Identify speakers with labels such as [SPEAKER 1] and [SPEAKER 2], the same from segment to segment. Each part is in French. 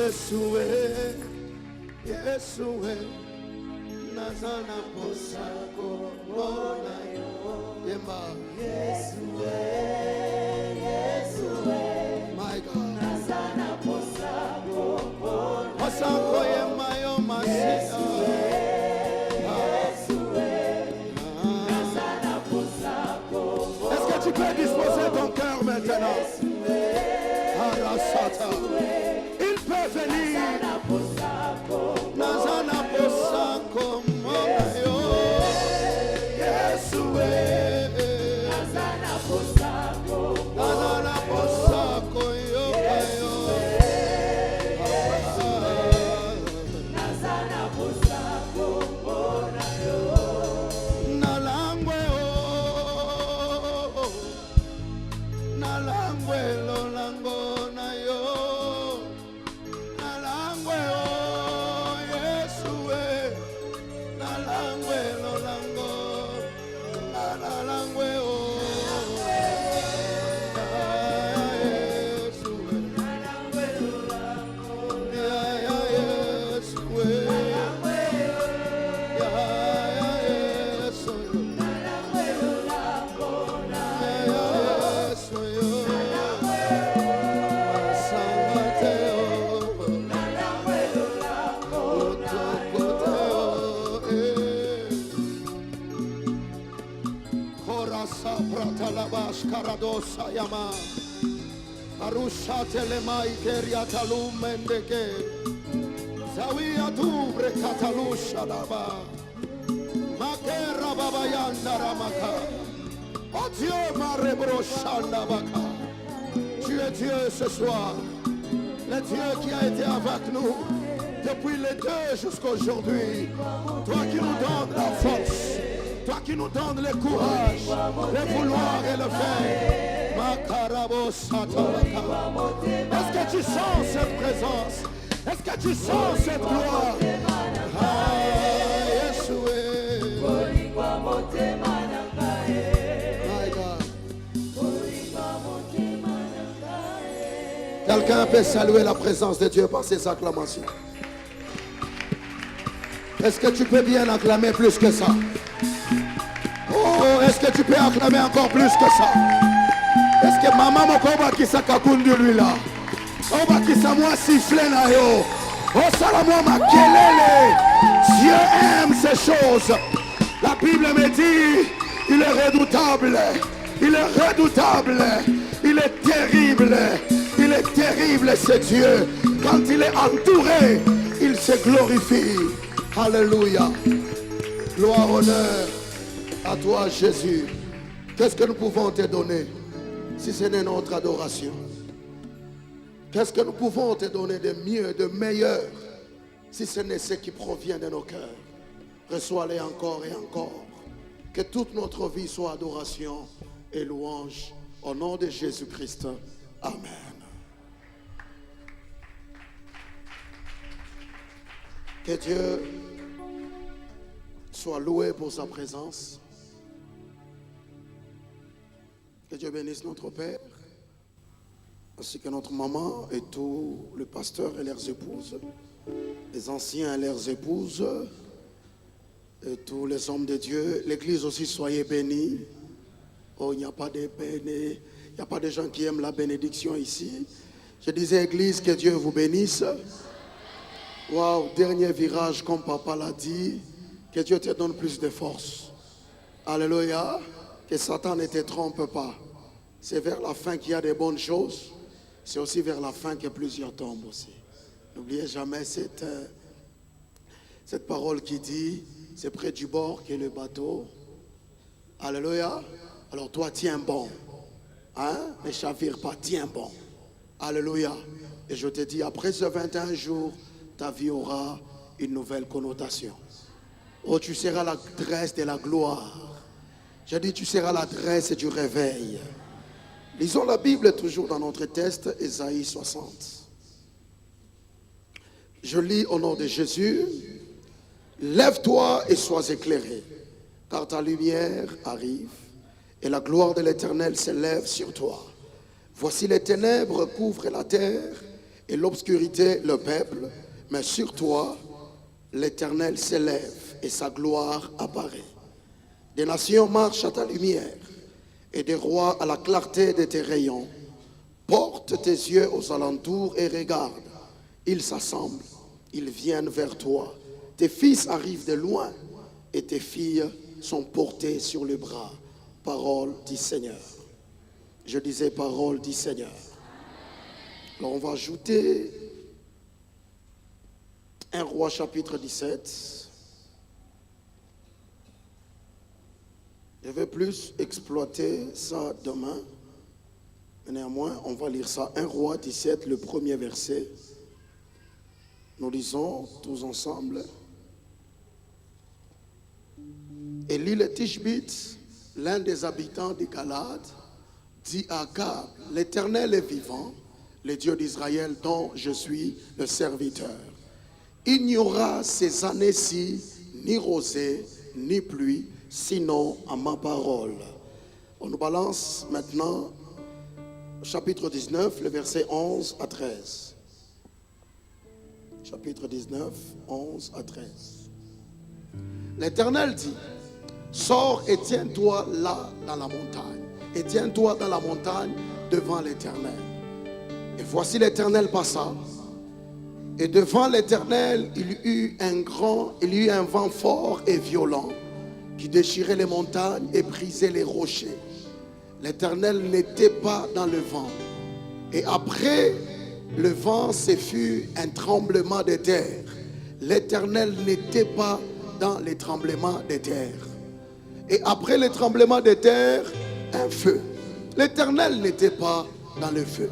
[SPEAKER 1] Yesue, Nazana posako bona yo. Yema. Yesue, my God. Nazana posako bona yo. Posako yema yo masika. Nazana posako bona yo. Est-ce que tu peux disposer ton cœur maintenant? Arasata. Il peut venir. Nazana posako mona yo. Yesue. Nazana posako yo kayo. Nazana posako mona yo. Nalangwe o. Nalangwe lo lango na yo. Nalangwe o. Karadosa yama Arusha telemai keria talumendeke Zawia tubre katalusha laba Makera baba yanda ramaka Oh Dieu ma rebrochanda baka Tu es Dieu ce soir Le Dieu qui a été avec nous depuis les 2 jusqu'aujourd'hui Toi qui nous donnes la force Toi qui nous donnes le courage, le vouloir et le faire. Est-ce que tu sens cette présence? Est-ce que tu sens cette gloire? Quelqu'un peut saluer la présence de Dieu par ses acclamations. Est-ce que tu peux bien acclamer plus que ça? Oh, est-ce que tu peux acclamer encore plus que ça? Est-ce que maman mokoba qui sakakundu lui là? Oba qui sa moi siffler na yo. Oh salamo makelele. Dieu aime ces choses. La Bible me dit, il est redoutable. Il est redoutable. Il est terrible. Il est terrible ce Dieu. Quand il est entouré, il se glorifie. Alléluia. Gloire, honneur à toi Jésus. Qu'est-ce que nous pouvons te donner si ce n'est notre adoration? Qu'est-ce que nous pouvons te donner de mieux, de meilleur si ce n'est ce qui provient de nos cœurs? Reçois-les encore et encore. Que toute notre vie soit adoration et louange au nom de Jésus-Christ. Amen. Que Dieu soit loué pour sa présence. Que Dieu bénisse notre Père, ainsi que notre maman et tous les pasteurs et leurs épouses, les anciens et leurs épouses, et tous les hommes de Dieu. L'église aussi, soyez bénis. Oh, il n'y a pas de béné, il n'y a pas de gens qui aiment la bénédiction ici. Je disais, église, que Dieu vous bénisse. Waouh, dernier virage, comme papa l'a dit, que Dieu te donne plus de force. Alléluia. Que Satan ne te trompe pas. C'est vers la fin qu'il y a des bonnes choses. C'est aussi vers la fin que plusieurs tombent aussi. N'oubliez jamais cette parole qui dit, c'est près du bord qu'est le bateau. Alléluia. Alors toi, tiens bon. Hein? Ne chavire pas, tiens bon. Alléluia. Et je te dis, après ce 21 jours, ta vie aura une nouvelle connotation. Oh, tu seras l'adresse de la gloire. J'ai dit, tu seras l'adresse du réveil. Lisons la Bible toujours dans notre texte, Ésaïe 60. Je lis au nom de Jésus. Lève-toi et sois éclairé, car ta lumière arrive et la gloire de l'Éternel s'élève sur toi. Voici les ténèbres couvrent la terre et l'obscurité le peuple, mais sur toi, l'Éternel s'élève et sa gloire apparaît. Des nations marchent à ta lumière et des rois à la clarté de tes rayons. Porte tes yeux aux alentours et regarde. Ils s'assemblent, ils viennent vers toi. Tes fils arrivent de loin et tes filles sont portées sur le bras. Parole du Seigneur. Je disais parole du Seigneur. Alors on va ajouter 1 Roi chapitre 17. Je vais plus exploiter ça demain. Mais néanmoins, on va lire ça. 1 Roi 17, le premier verset. Nous lisons tous ensemble. Élie le Tishbite, l'un des habitants de Galade, dit à Akab, l'Éternel est vivant, le Dieu d'Israël dont je suis le serviteur. Il n'y aura ces années-ci ni rosée, ni pluie, sinon à ma parole. On nous balance maintenant chapitre 19, le verset 11 à 13. Chapitre 19, 11 à 13. L'Éternel dit, sors et tiens-toi là dans la montagne. Et tiens-toi dans la montagne devant l'Éternel. Et voici l'Éternel passa. Et devant l'Éternel, il y eut un vent fort et violent qui déchirait les montagnes et brisait les rochers. L'Éternel n'était pas dans le vent. Et après le vent, ce fut un tremblement de terre. L'Éternel n'était pas dans les tremblements de terre. Et après le tremblement de terre, un feu. L'Éternel n'était pas dans le feu.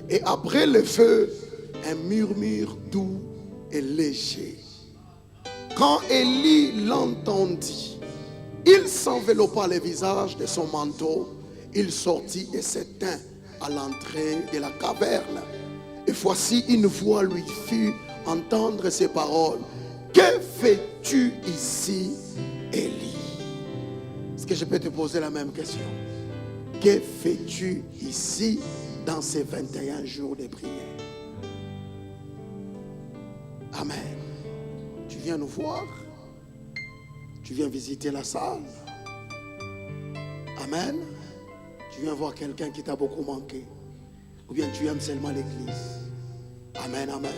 [SPEAKER 1] Et après le feu, un murmure doux et léger. Quand Élie l'entendit, il s'enveloppa le visage de son manteau, il sortit et s'éteint à l'entrée de la caverne. Et voici une voix lui fit entendre ces paroles. Que fais-tu ici, Élie? Est-ce que je peux te poser la même question? Que fais-tu ici dans ces 21 jours de prière? Amen. Tu viens nous voir? Tu viens visiter la salle? Amen. Tu viens voir quelqu'un qui t'a beaucoup manqué? Ou bien tu aimes seulement l'église? Amen, amen.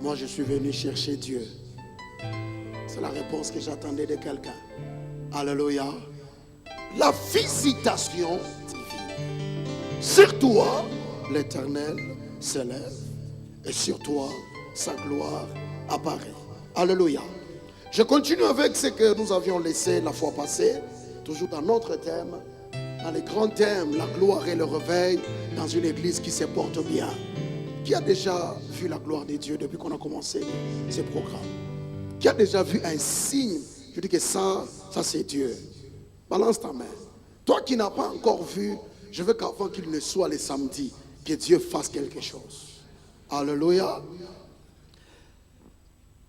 [SPEAKER 1] Moi, je suis venu chercher Dieu. C'est la réponse que j'attendais de quelqu'un. Alléluia. La visitation divine. Sur toi, l'Éternel s'élève. Et sur toi, sa gloire apparaît. Alléluia. Je continue avec ce que nous avions laissé la fois passée. Toujours dans notre thème. Dans les grands thèmes, la gloire et le réveil dans une église qui se porte bien. Qui a déjà vu la gloire de Dieu depuis qu'on a commencé ce programme? Qui a déjà vu un signe? Je dis que ça c'est Dieu. Balance ta main. Toi qui n'as pas encore vu, je veux qu'avant qu'il ne soit le samedi, que Dieu fasse quelque chose. Alléluia.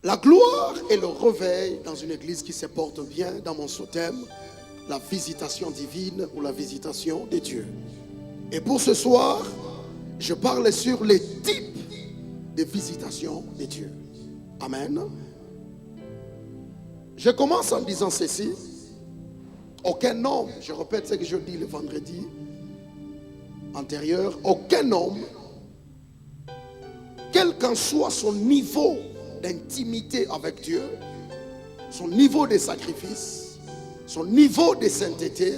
[SPEAKER 1] La gloire et le réveil dans une église qui se porte bien, dans mon sous-thème, la visitation divine ou la visitation de Dieu. Et pour ce soir, je parle sur les types de visitation de Dieu. Amen. Je commence en disant ceci. Aucun homme, je répète ce que je dis le vendredi antérieur, aucun homme, quel qu'en soit son niveau d'intimité avec Dieu, son niveau de sacrifice, son niveau de sainteté,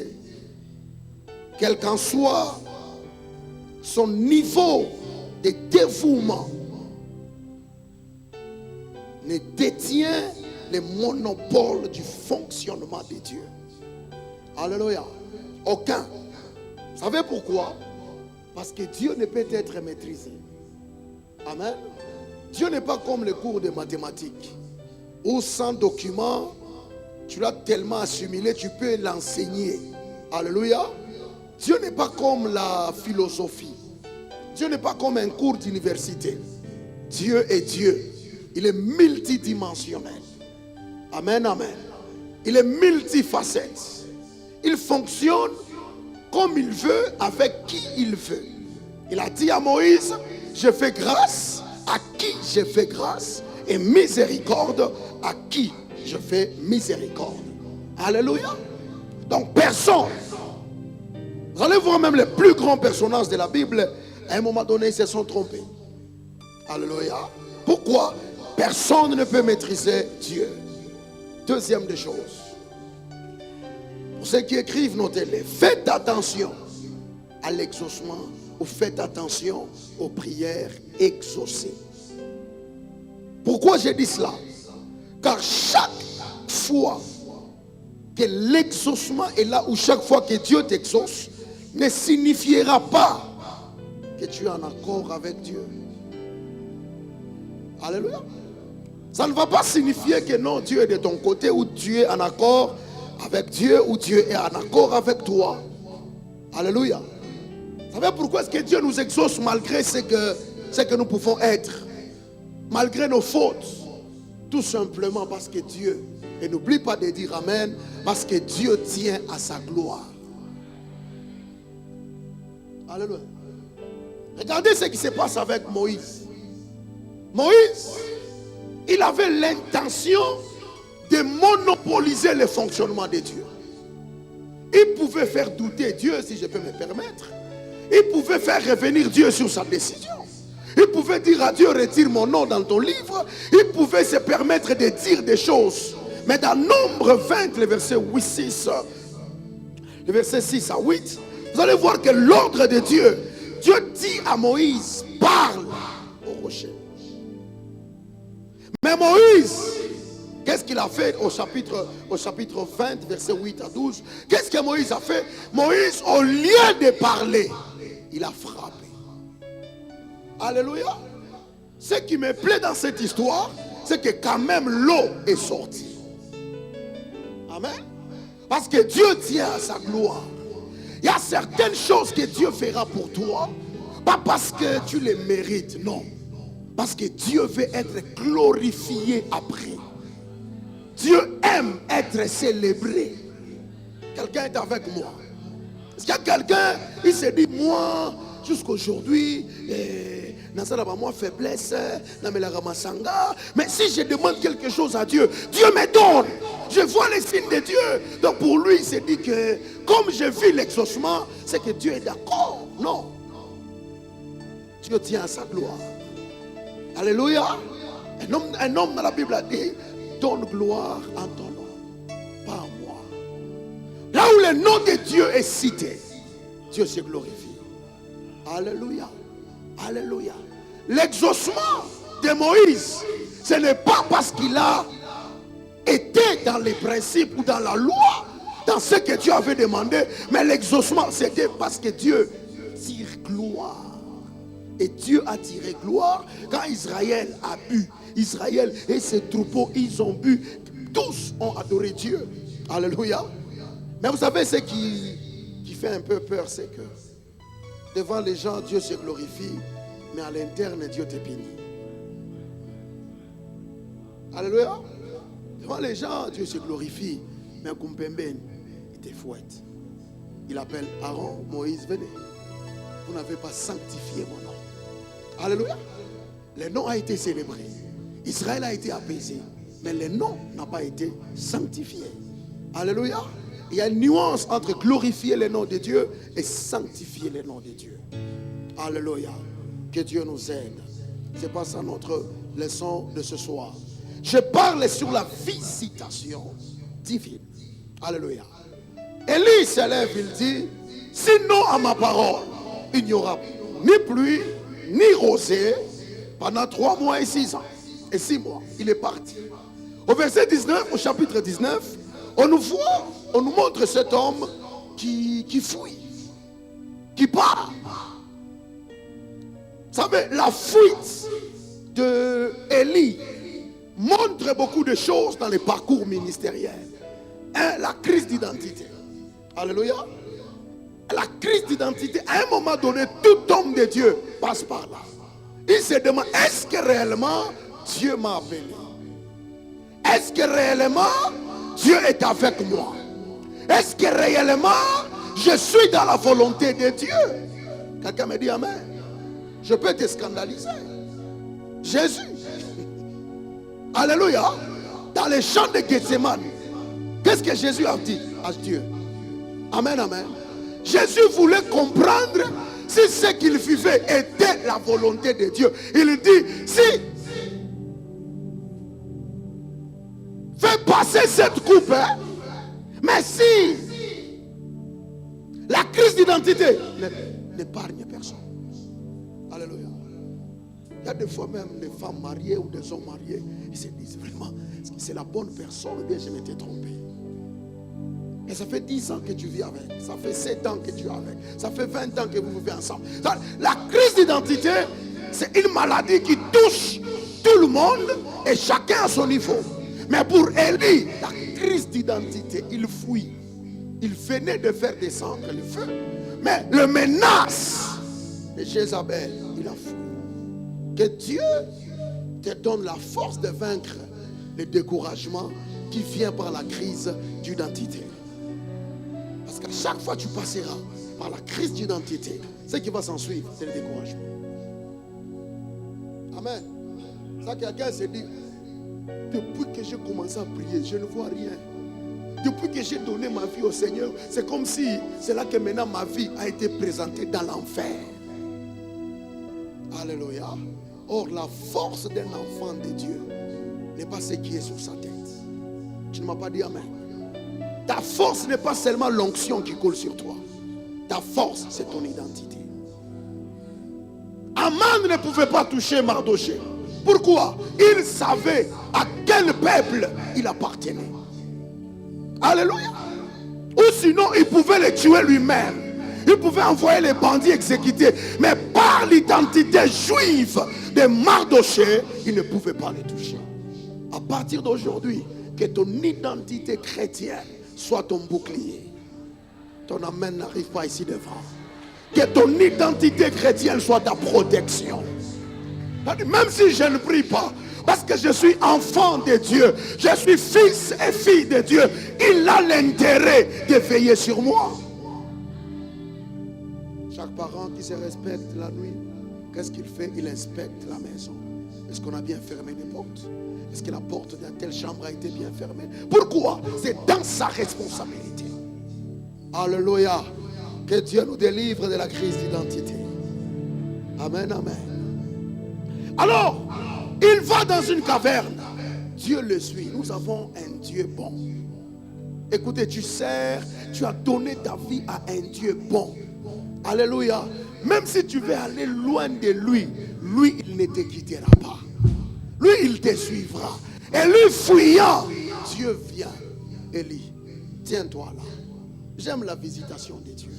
[SPEAKER 1] quel qu'en soit son niveau de dévouement, ne détient le monopole du fonctionnement de Dieu. Alléluia. Aucun. Vous savez pourquoi? Parce que Dieu ne peut être maîtrisé. Amen. Dieu n'est pas comme les cours de mathématiques où sans document, tu l'as tellement assimilé, tu peux l'enseigner. Alléluia. Dieu n'est pas comme la philosophie. Dieu n'est pas comme un cours d'université. Dieu est Dieu. Il est multidimensionnel. Amen, amen. Il est multifacette. Il fonctionne comme il veut, avec qui il veut. Il a dit à Moïse, je fais grâce, à qui je fais grâce, et miséricorde, à qui je fais miséricorde. Alléluia. Donc personne. Vous allez voir même les plus grands personnages de la Bible, à un moment donné, ils se sont trompés. Alléluia. Pourquoi? Personne ne peut maîtriser Dieu. Deuxième des choses. Pour ceux qui écrivent, notez-les. Faites attention à l'exaucement ou faites attention aux prières exaucées. Pourquoi j'ai dit cela? Car chaque fois que l'exaucement est là, ou chaque fois que Dieu t'exauce, ne signifiera pas que tu es en accord avec Dieu. Alléluia. Ça ne va pas signifier que non, Dieu est de ton côté, ou tu es en accord avec Dieu, ou Dieu est en accord avec toi. Alléluia. Vous savez pourquoi est-ce que Dieu nous exauce malgré ce que nous pouvons être, malgré nos fautes? Tout simplement parce que Dieu, et n'oublie pas de dire Amen, parce que Dieu tient à sa gloire. Alléluia. Regardez ce qui se passe avec Moïse. Moïse, il avait l'intention de monopoliser le fonctionnement de Dieu. Il pouvait faire douter Dieu, si je peux me permettre. Il pouvait faire revenir Dieu sur sa décision. Il pouvait dire à Dieu, retire mon nom dans ton livre. Il pouvait se permettre de dire des choses. Mais dans Nombre 20, le verset 6 à 8, vous allez voir que l'ordre de Dieu, Dieu dit à Moïse, parle au rocher. Mais Moïse, qu'est-ce qu'il a fait au chapitre 20, verset 8 à 12? Qu'est-ce que Moïse a fait? Moïse, au lieu de parler, il a frappé. Alléluia. Ce qui me plaît dans cette histoire, c'est que quand même l'eau est sortie. Amen. Parce que Dieu tient à sa gloire. Il y a certaines choses que Dieu fera pour toi, pas parce que tu les mérites, non. Parce que Dieu veut être glorifié après. Dieu aime être célébré. Quelqu'un est avec moi. Est-ce qu'il y a quelqu'un, il se dit, moi, jusqu'aujourd'hui, moi faiblesse, mais si je demande quelque chose à Dieu, Dieu me donne. Je vois les signes de Dieu. Donc pour lui, il s'est dit que comme je vis l'exaucement, c'est que Dieu est d'accord. Non. Dieu tient à sa gloire. Alléluia. Un homme dans la Bible a dit, donne gloire en ton nom, pas en moi. Là où le nom de Dieu est cité, Dieu se glorifie. Alléluia. Alléluia. L'exaucement de Moïse, ce n'est pas parce qu'il a été dans les principes ou dans la loi, dans ce que Dieu avait demandé, mais l'exaucement, c'était parce que Dieu tire gloire. Et Dieu a tiré gloire quand Israël a bu. Israël et ses troupeaux, ils ont bu. Tous ont adoré Dieu. Alléluia. Mais vous savez ce qui fait un peu peur, c'est que devant les gens, Dieu se glorifie, mais à l'interne, Dieu te bénit. Alléluia. Devant les gens, Dieu se glorifie, mais Kumpemben, il te fouette. Il appelle Aaron, Moïse, venez. Vous n'avez pas sanctifié mon nom. Alléluia. Le nom a été célébré. Israël a été apaisé, mais le nom n'a pas été sanctifié. Alléluia. Il y a une nuance entre glorifier le nom de Dieu et sanctifier le nom de Dieu. Alléluia. Que Dieu nous aide. C'est pas ça notre leçon de ce soir. Je parle sur la visitation divine. Alléluia. Élie se lève, il dit, sinon à ma parole, il n'y aura ni pluie, ni rosée pendant 3 mois et 6 ans. Et 6 mois, il est parti. Au verset 19, au chapitre 19, on nous montre cet homme qui fuit, qui part. Vous savez, la fuite de Élie montre beaucoup de choses dans les parcours ministériels. La crise d'identité. Alléluia. La crise d'identité, à un moment donné, tout homme de Dieu passe par là. Il se demande, est-ce que réellement Dieu m'a appelé? Est-ce que réellement Dieu est avec moi? Est-ce que réellement je suis dans la volonté de Dieu? Quelqu'un me dit Amen. Je peux te scandaliser. Jésus. Alléluia. Dans les champs de Gethsemane, qu'est-ce que Jésus a dit à Dieu? Amen, amen. Jésus voulait comprendre si ce qu'il vivait était la volonté de Dieu. Il dit, si fais passer cette coupe, hein, mais si la crise d'identité n'épargne personne. Alléluia. Il y a des fois même des femmes mariées ou des hommes mariés, ils se disent vraiment, c'est la bonne personne ou bien je m'étais trompé. Et ça fait 10 ans que tu vis avec, ça fait 7 ans que tu es avec, ça fait 20 ans que vous vivez ensemble. La crise d'identité, c'est une maladie qui touche tout le monde et chacun à son niveau. Mais pour Élie, la crise d'identité, il fuit. Il venait de faire descendre le feu. Mais le menace de Jézabel, il a fui. Que Dieu te donne la force de vaincre le découragement qui vient par la crise d'identité. Parce qu'à chaque fois que tu passeras par la crise d'identité, ce qui va s'en suivre, c'est le découragement. Amen. Ça, quelqu'un se dit, depuis que j'ai commencé à prier, je ne vois rien. Depuis que j'ai donné ma vie au Seigneur, c'est comme si c'est là que maintenant ma vie a été présentée dans l'enfer. Alléluia. Or, la force d'un enfant de Dieu n'est pas ce qui est sur sa tête. Tu ne m'as pas dit amen. Ta force n'est pas seulement l'onction qui coule sur toi. Ta force, c'est ton identité. Aman ne pouvait pas toucher Mardoché. Pourquoi? Il savait à quel peuple il appartenait. Alléluia. Ou sinon, il pouvait le tuer lui-même. Il pouvait envoyer les bandits exécutés. Mais par l'identité juive de Mardoché, il ne pouvait pas les toucher. À partir d'aujourd'hui, que ton identité chrétienne soit ton bouclier. Ton amen n'arrive pas ici devant. Que ton identité chrétienne soit ta protection. Même si je ne prie pas, parce que je suis enfant de Dieu, je suis fils et fille de Dieu, il a l'intérêt de veiller sur moi. Chaque parent qui se respecte la nuit, qu'est-ce qu'il fait? Il inspecte la maison. Est-ce qu'on a bien fermé les portes? Est-ce que la porte d'une telle chambre a été bien fermée? Pourquoi? C'est dans sa responsabilité. Alléluia. Que Dieu nous délivre de la crise d'identité. Amen, amen. Alors, il va dans une caverne. Dieu le suit. Nous avons un Dieu bon. Écoutez, tu as donné ta vie à un Dieu bon. Alléluia. Même si tu veux aller loin de lui, lui, il ne te quittera pas. Lui, il te suivra. Et lui, fuyant, Dieu vient. Élie, tiens-toi là. J'aime la visitation de Dieu.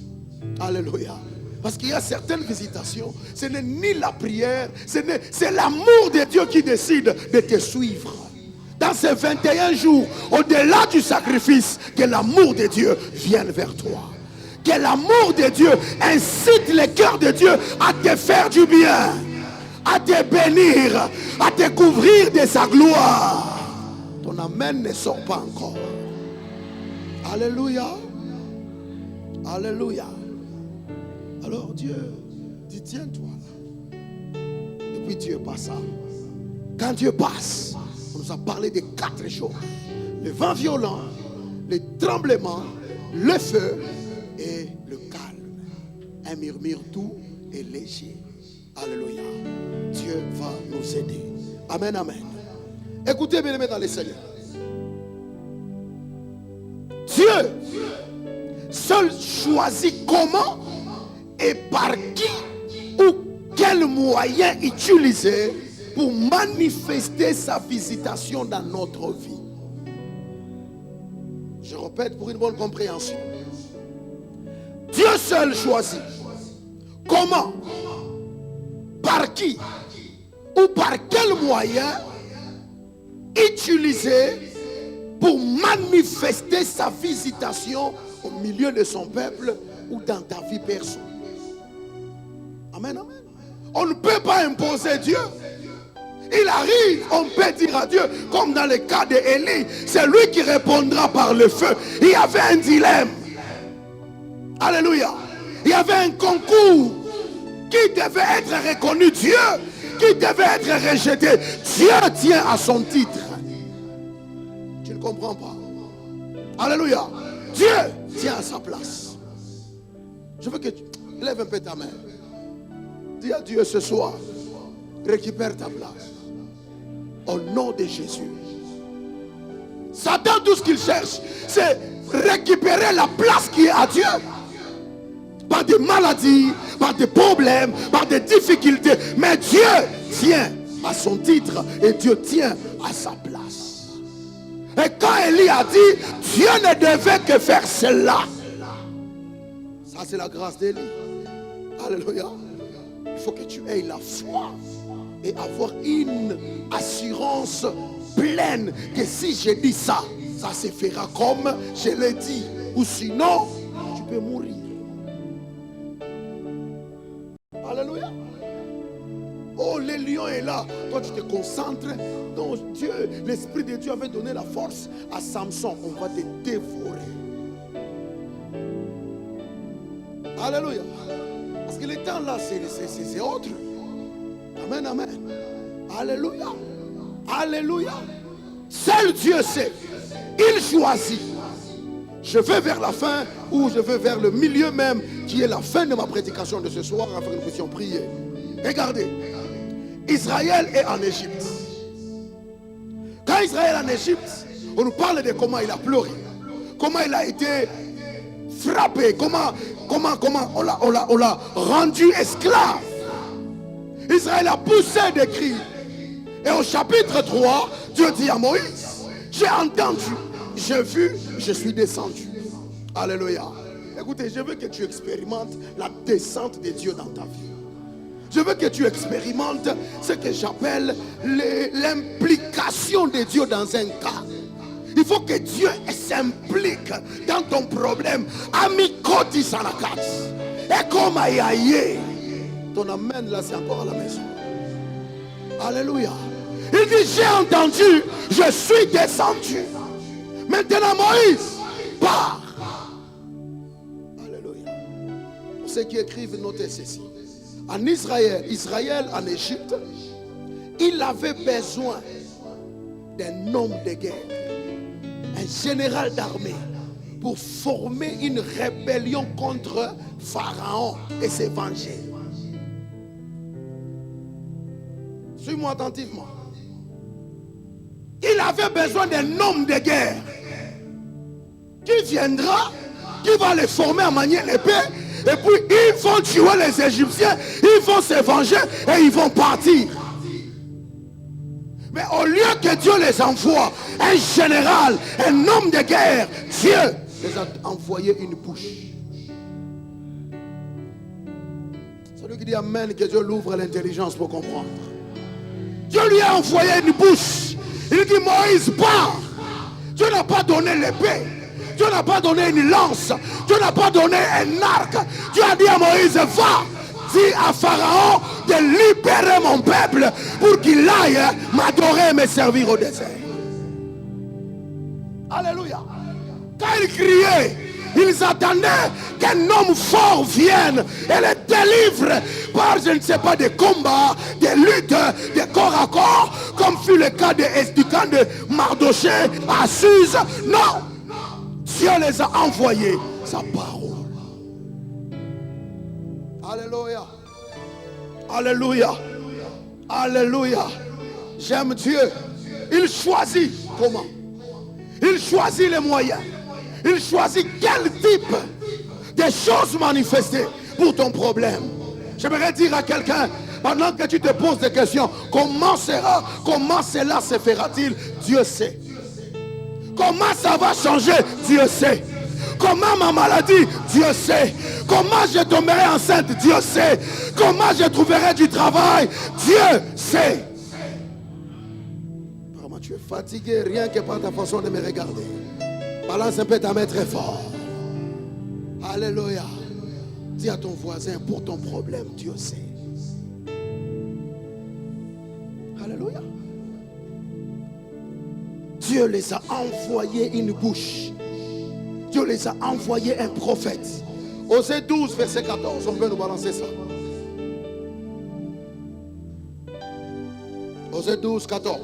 [SPEAKER 1] Alléluia. Parce qu'il y a certaines visitations, ce n'est ni la prière, c'est l'amour de Dieu qui décide de te suivre. Dans ces 21 jours, au-delà du sacrifice, que l'amour de Dieu vienne vers toi. Que l'amour de Dieu incite le cœur de Dieu à te faire du bien, à te bénir, à te couvrir de sa gloire. Ton amen ne sort pas encore. Alléluia. Alléluia. Alors Dieu dit, tiens-toi là. Et puis Dieu passa. Quand Dieu passe, on nous a parlé de 4 choses. Le vent violent, le tremblement, le feu et le calme. Un murmure doux et léger. Alléluia. Dieu va nous aider. Amen, amen. Écoutez bien aimés dans les Seigneurs. Dieu seul choisit comment et par qui ou quel moyen utiliser pour manifester sa visitation dans notre vie. Je répète pour une bonne compréhension. Dieu seul choisit comment, par qui ou par quel moyen utiliser pour manifester sa visitation au milieu de son peuple ou dans ta vie personnelle. Amen, amen. On ne peut pas imposer Dieu. Il arrive, on peut dire à Dieu, comme dans le cas d'Élie, c'est lui qui répondra par le feu. Il y avait un dilemme. Alléluia. Il y avait un concours qui devait être reconnu, Dieu qui devait être rejeté, Dieu tient à son titre. Tu ne comprends pas? Alléluia. Dieu tient à sa place. Je veux que tu lèves un peu ta main. Dis à Dieu ce soir, récupère ta place. Au nom de Jésus. Satan, tout ce qu'il cherche, c'est récupérer la place qui est à Dieu. Par des maladies, par des problèmes, par des difficultés. Mais Dieu tient à son titre et Dieu tient à sa place. Et quand Élie a dit, Dieu ne devait que faire cela. Ça, c'est la grâce d'Élie. Alléluia. Il faut que tu aies la foi et avoir une assurance pleine que si je dis ça, ça se fera comme je l'ai dit. Ou sinon, tu peux mourir. Alléluia. Oh, le lion est là. Toi, tu te concentres. Donc, Dieu, l'Esprit de Dieu avait donné la force à Samson. On va te dévorer. Alléluia. Parce que le temps là, c'est autre. Amen, amen. Alléluia. Alléluia. Seul Dieu sait. Il choisit. Je vais vers la fin ou je vais vers le milieu même qui est la fin de ma prédication de ce soir afin que nous puissions prier. Regardez. Israël est en Égypte. Quand Israël est en Égypte, on nous parle de comment il a pleuré. Comment il a été frappé. Comment on l'a rendu esclave. Israël a poussé des cris. Et au chapitre 3, Dieu dit à Moïse, j'ai entendu, j'ai vu, je suis descendu. Alléluia. Écoutez, je veux que tu expérimentes la descente de Dieu dans ta vie. Je veux que tu expérimentes ce que j'appelle l'implication de Dieu dans un cas. Il faut que Dieu s'implique dans ton problème. Amikoti sanakat. Et comme aïe, ton amen là, c'est encore à la maison. Alléluia. Il dit, j'ai entendu, je suis descendu. Maintenant Moïse, pars. Alléluia. Pour ceux qui écrivent, notez ceci. En Israël en Égypte, il avait besoin d'un homme de guerre, un général d'armée, pour former une rébellion contre Pharaon et se venger. Suis-moi attentivement. Il avait besoin d'un homme de guerre qui viendra, qui va les former à manier l'épée. Et puis ils vont tuer les Égyptiens, ils vont se venger et ils vont partir. Mais au lieu que Dieu les envoie, un général, un homme de guerre, Dieu les a envoyé une bouche. Celui qui dit amen, que Dieu l'ouvre l'intelligence pour comprendre. Dieu lui a envoyé une bouche. Il dit Moïse, pars. Dieu n'a pas donné l'épée. Dieu n'a pas donné une lance. Dieu n'a pas donné un arc. Dieu a dit à Moïse, va, dis à Pharaon de libérer mon peuple pour qu'il aille m'adorer et me servir au désert. Alléluia. Quand ils criaient, ils attendaient qu'un homme fort vienne et les délivre par, je ne sais pas, des combats, des luttes, des corps à corps, comme fut le cas du camp de Mardoché à Suse. Non! Dieu les a envoyés sa parole. Alléluia. Alléluia. Alléluia. J'aime Dieu. Il choisit comment? Il choisit les moyens. Il choisit quel type de choses manifestées pour ton problème. J'aimerais dire à quelqu'un, pendant que tu te poses des questions, comment cela se fera-t-il? Dieu sait. Comment ça va changer? Dieu sait. Comment ma maladie? Dieu sait. Comment je tomberai enceinte? Dieu sait. Comment je trouverai du travail? Dieu sait. Vraiment, tu es fatigué rien que par ta façon de me regarder. Balance un peu ta main très fort. Alléluia. Dis à ton voisin, pour ton problème, Dieu sait. Alléluia. Dieu les a envoyé une bouche. Dieu les a envoyé un prophète. Osée 12, verset 14. On peut nous balancer ça. verset 12, 14.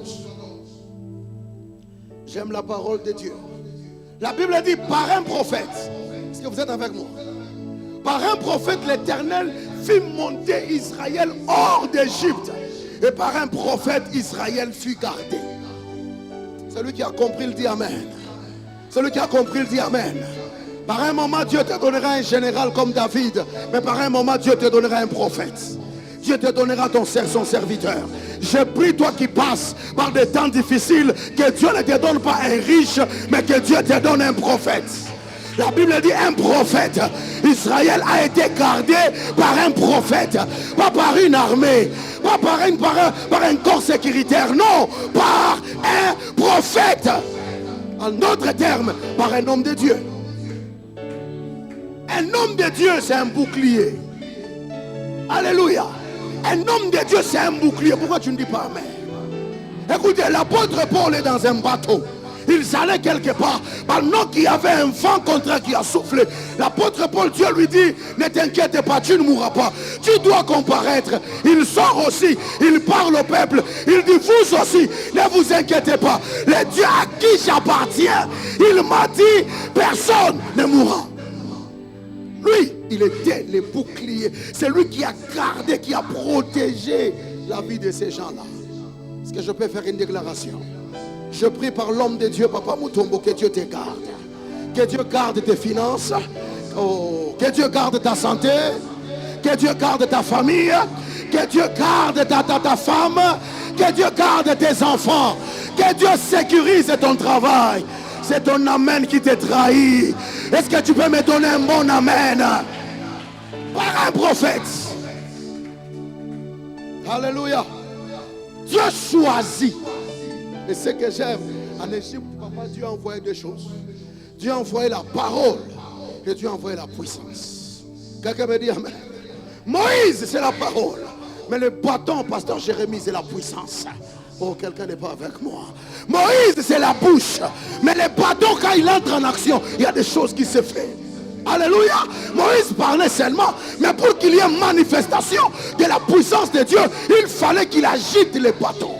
[SPEAKER 1] J'aime la parole de Dieu. La Bible dit par un prophète. Est-ce que vous êtes avec moi? Par un prophète, l'Éternel fit monter Israël hors d'Égypte. Et par un prophète, Israël fut gardé. Celui qui a compris, il dit Amen. Celui qui a compris, il dit Amen. Par un moment, Dieu te donnera un général comme David. Mais par un moment, Dieu te donnera un prophète. Dieu te donnera son serviteur. Je prie, toi qui passes par des temps difficiles, que Dieu ne te donne pas un riche, mais que Dieu te donne un prophète. La Bible dit un prophète. Israël a été gardé par un prophète. Pas par une armée. Pas par un corps sécuritaire. Non, par un prophète. En d'autres termes, par un homme de Dieu. Un homme de Dieu, c'est un bouclier. Alléluia. Un homme de Dieu, c'est un bouclier. Pourquoi tu ne dis pas Amen? Écoutez, l'apôtre Paul est dans un bateau. Ils allaient quelque part. Pendant qu'il y avait un vent contraire qui a soufflé, l'apôtre Paul, Dieu lui dit, ne t'inquiète pas, tu ne mourras pas. Tu dois comparaître. Il sort aussi. Il parle au peuple. Il dit, vous aussi, ne vous inquiétez pas. Le Dieu à qui j'appartiens, il m'a dit, personne ne mourra. Lui, il était le bouclier. C'est lui qui a gardé, qui a protégé la vie de ces gens-là. Est-ce que je peux faire une déclaration? Je prie par l'homme de Dieu, Papa Mutombo, que Dieu te garde. Que Dieu garde tes finances. Oh, que Dieu garde ta santé. Que Dieu garde ta famille. Que Dieu garde ta femme. Que Dieu garde tes enfants. Que Dieu sécurise ton travail. C'est ton amen qui te trahit. Est-ce que tu peux me donner un bon amen? Par un prophète. Alléluia. Dieu choisit. Et ce que j'aime, en Égypte, papa, Dieu a envoyé deux choses. Dieu a envoyé la parole et Dieu a envoyé la puissance. Quelqu'un me dit amen. Moïse, c'est la parole. Mais le bâton, pasteur Jérémie, c'est la puissance. Oh, quelqu'un n'est pas avec moi. Moïse, c'est la bouche. Mais le bâton, quand il entre en action, il y a des choses qui se font. Alléluia. Moïse parlait seulement. Mais pour qu'il y ait une manifestation de la puissance de Dieu, il fallait qu'il agite les bâtons.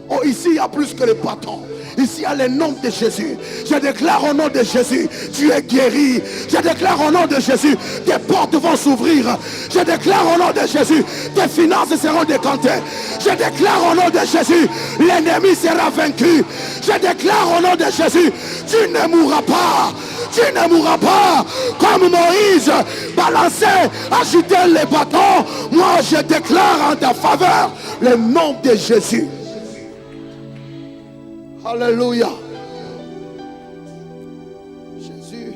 [SPEAKER 1] Oh, ici, il y a plus que les bâtons. Ici, il y a le nom de Jésus. Je déclare au nom de Jésus, tu es guéri. Je déclare au nom de Jésus, tes portes vont s'ouvrir. Je déclare au nom de Jésus, tes finances seront décantées. Je déclare au nom de Jésus, l'ennemi sera vaincu. Je déclare au nom de Jésus, tu ne mourras pas. Tu ne mourras pas. Comme Moïse balançait, agitait les bâtons. Moi, je déclare en ta faveur le nom de Jésus. Alléluia. Jésus,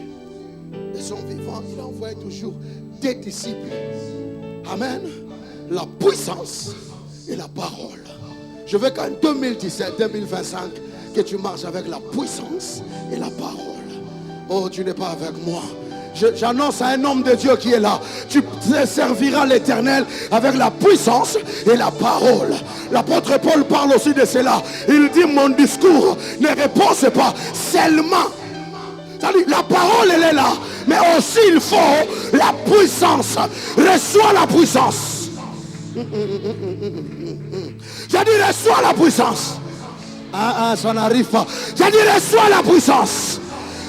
[SPEAKER 1] de son vivant, il envoie toujours des disciples. Amen. La puissance et la parole. Je veux qu'en 2017-2025, que tu marches avec la puissance et la parole. Oh, tu n'es pas avec moi. J'annonce à un homme de Dieu qui est là. Tu serviras l'Éternel avec la puissance et la parole. L'apôtre Paul parle aussi de cela. Il dit, mon discours ne repose pas seulement. C'est-à-dire, la parole, elle est là. Mais aussi, il faut la puissance. Reçois la puissance. J'ai dit, reçois la puissance. Ça n'arrive pas. J'ai dit, reçois la puissance.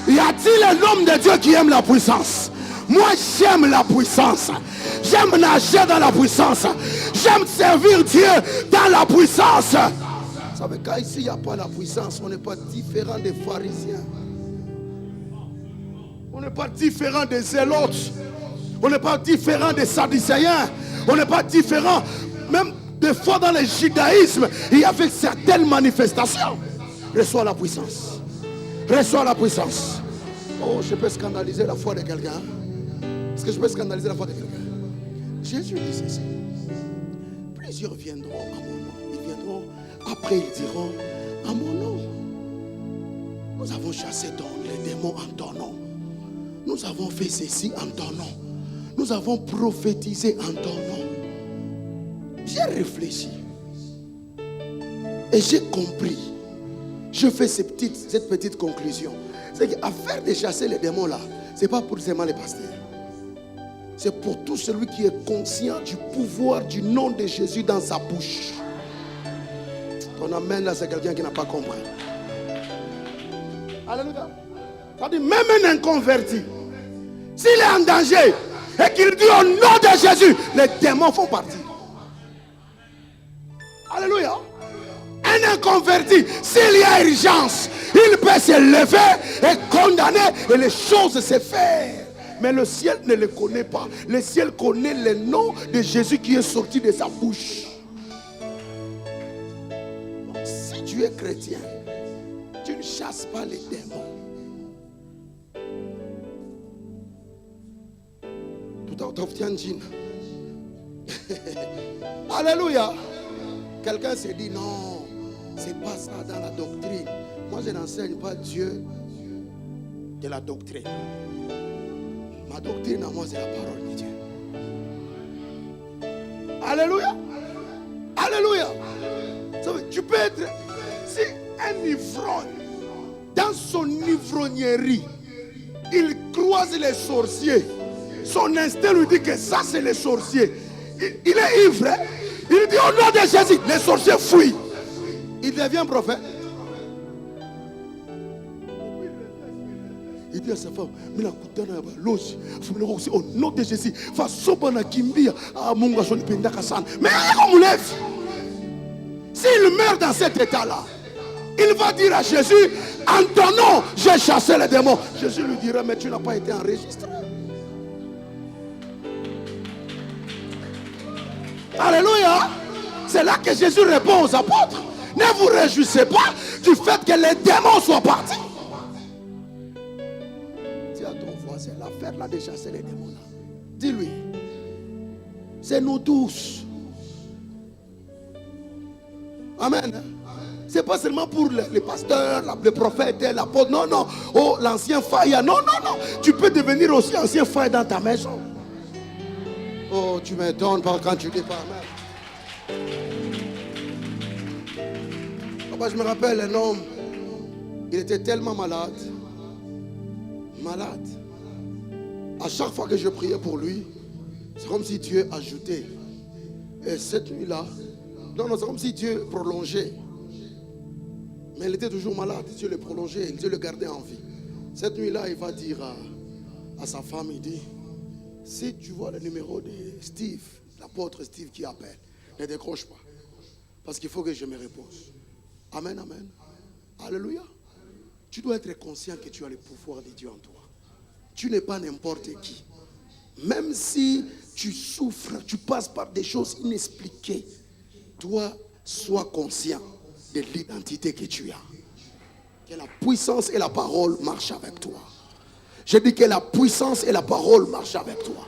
[SPEAKER 1] Y a-t-il un homme de Dieu qui aime la puissance? Moi, j'aime la puissance. J'aime nager dans la puissance. J'aime servir Dieu dans la puissance. Vous savez, quand ici, il n'y a pas la puissance, on n'est pas différent des pharisiens. On n'est pas différent des zélotes. On n'est pas différent des sadducéens. On n'est pas différent. Même des fois dans le judaïsme, il y avait certaines manifestations. Reçois la puissance. Reçois la puissance. Oh, je peux scandaliser la foi de quelqu'un. Est-ce que je peux scandaliser la foi de quelqu'un? Jésus dit ceci. Plusieurs viendront à mon nom. Ils viendront. Après, ils diront à mon nom. Nous avons chassé les démons en ton nom. Nous avons fait ceci en ton nom. Nous avons prophétisé en ton nom. J'ai réfléchi. Et j'ai compris. Je fais cette petite conclusion. C'est qu'affaire de chasser les démons là, ce n'est pas pour seulement les pasteurs. C'est pour tout celui qui est conscient du pouvoir du nom de Jésus dans sa bouche. Ton amen là, c'est quelqu'un qui n'a pas compris. Alléluia. Ça dit, même un inconverti, s'il est en danger et qu'il dit au nom de Jésus, les démons font partie. Alléluia. Un inconverti, s'il y a urgence, il peut se lever et condamner et les choses se faire. Mais le ciel ne le connaît pas. Le ciel connaît le nom de Jésus qui est sorti de sa bouche. Donc, si tu es chrétien, tu ne chasses pas les démons. Tout en t'obtient jean. Alléluia. Quelqu'un s'est dit non, c'est pas ça dans la doctrine. Moi je n'enseigne pas Dieu de la doctrine. Ma doctrine à moi c'est la parole de Dieu. Alléluia. Alléluia. Tu peux être, si un ivrogne dans son ivrognerie il croise les sorciers, son instinct lui dit que ça c'est les sorciers. Il est ivre, hein? Il dit au nom de Jésus, les sorciers fuient. Il devient prophète. Il dit à sa femme, mais la coutana ya loge, au nom de Jésus, fa soba na kimbia, ah munga son penda kasan. Mais il lève. S'il meurt dans cet état-là, il va dire à Jésus, en ton nom, j'ai chassé les démons. Jésus lui dira, mais tu n'as pas été enregistré. Alléluia. C'est là que Jésus répond aux apôtres. Ne vous réjouissez pas du fait que les démons soient partis. Dis à ton voisin, l'affaire là de chasser les démons là. Dis-lui, c'est nous tous. Amen. C'est pas seulement pour les pasteurs, les prophètes, l'apôtre. Non, non. Oh, l'ancien faïa. Non, non, non. Tu peux devenir aussi ancien faïa dans ta maison. Oh, tu m'étonnes quand tu dis pas amen. Papa, je me rappelle un homme. Il était tellement malade. Malade. À chaque fois que je priais pour lui, c'est comme si Dieu ajoutait. Et cette nuit-là, non, c'est comme si Dieu prolongeait. Mais il était toujours malade. Dieu le prolongeait, Dieu le gardait en vie. Cette nuit-là, il va dire à sa femme, il dit, si tu vois le numéro de Steve, l'apôtre Steve qui appelle, ne décroche pas. Parce qu'il faut que je me repose. Amen, amen. Alléluia. Tu dois être conscient que tu as le pouvoir de Dieu en toi. Tu n'es pas n'importe qui. Même si tu souffres, tu passes par des choses inexpliquées, toi, sois conscient de l'identité que tu as. Que la puissance et la parole marchent avec toi. Je dis que la puissance et la parole marchent avec toi.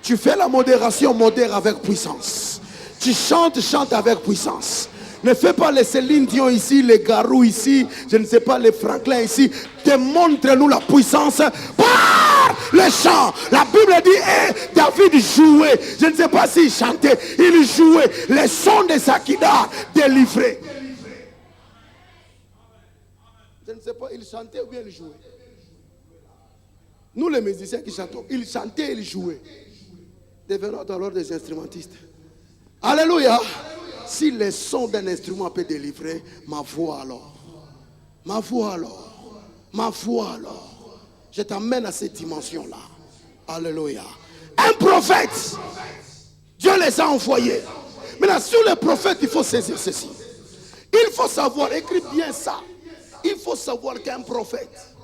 [SPEAKER 1] Tu fais la modération, modère avec puissance. Tu chantes, chante avec puissance. Ne fais pas les Céline Dion ici, les Garou ici, je ne sais pas, les Franklin ici. Démontre-nous la puissance par les chants. La Bible dit, David jouait. Je ne sais pas s'il chantait, il jouait. Les sons de Sakida délivrés. Je ne sais pas, il chantait ou bien il jouait. Nous les musiciens qui chantons, ils chantaient et ils jouaient. Devenons alors des instrumentistes. Alléluia. Si le son d'un instrument peut délivrer, ma voix alors. Ma voix alors. Ma voix alors. Je t'amène à cette dimension-là. Alléluia. Un prophète. Dieu les a envoyés. Maintenant, sur les prophètes, il faut saisir ceci. Il faut savoir, écris bien ça. Il faut savoir qu'un prophète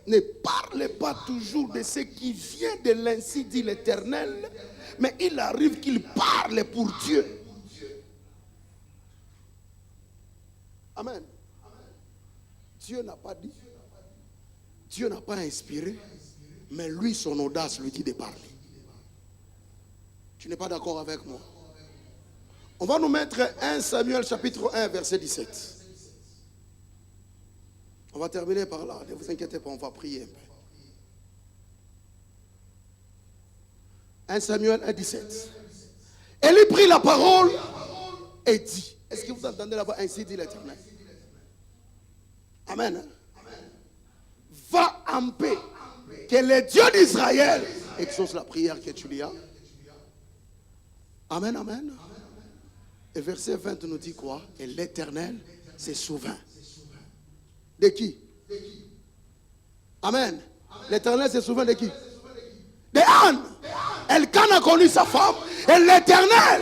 [SPEAKER 1] ne parle pas toujours de ce qui vient de l'ainsi dit l'Éternel, mais il arrive qu'il parle pour Dieu. Amen. Dieu n'a pas dit, Dieu n'a pas inspiré, mais lui, son audace lui dit de parler. Tu n'es pas d'accord avec moi? On va nous mettre 1 Samuel chapitre 1 verset 17. On va terminer par là, ne vous inquiétez pas, on va prier un peu. 1 Samuel 1, 17. Élie prit la parole et dit, est-ce que vous entendez là-bas, ainsi dit l'Éternel? Amen. Va en paix, que le Dieu d'Israël exauce la prière que tu lui as. Amen, amen. Et verset 20 nous dit quoi? Et l'Éternel se souvint. De qui? Amen. L'Éternel se souvint de qui? De Anne. Elkanah a connu sa femme. Et l'Éternel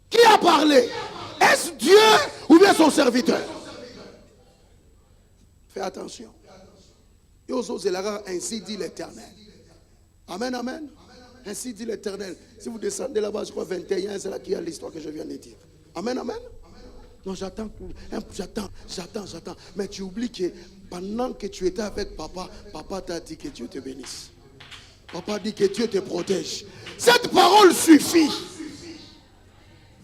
[SPEAKER 1] qui a parlé? Est-ce Dieu ou bien son serviteur? Fais attention. Ainsi dit l'Éternel. Amen, amen. Ainsi dit l'Éternel. Si vous descendez là-bas, je crois 21, c'est là qu'il y a l'histoire que je viens de dire. Amen, amen. Non, j'attends. Mais tu oublies que pendant que tu étais avec papa, papa t'a dit que Dieu te bénisse. Papa dit que Dieu te protège. Cette parole suffit.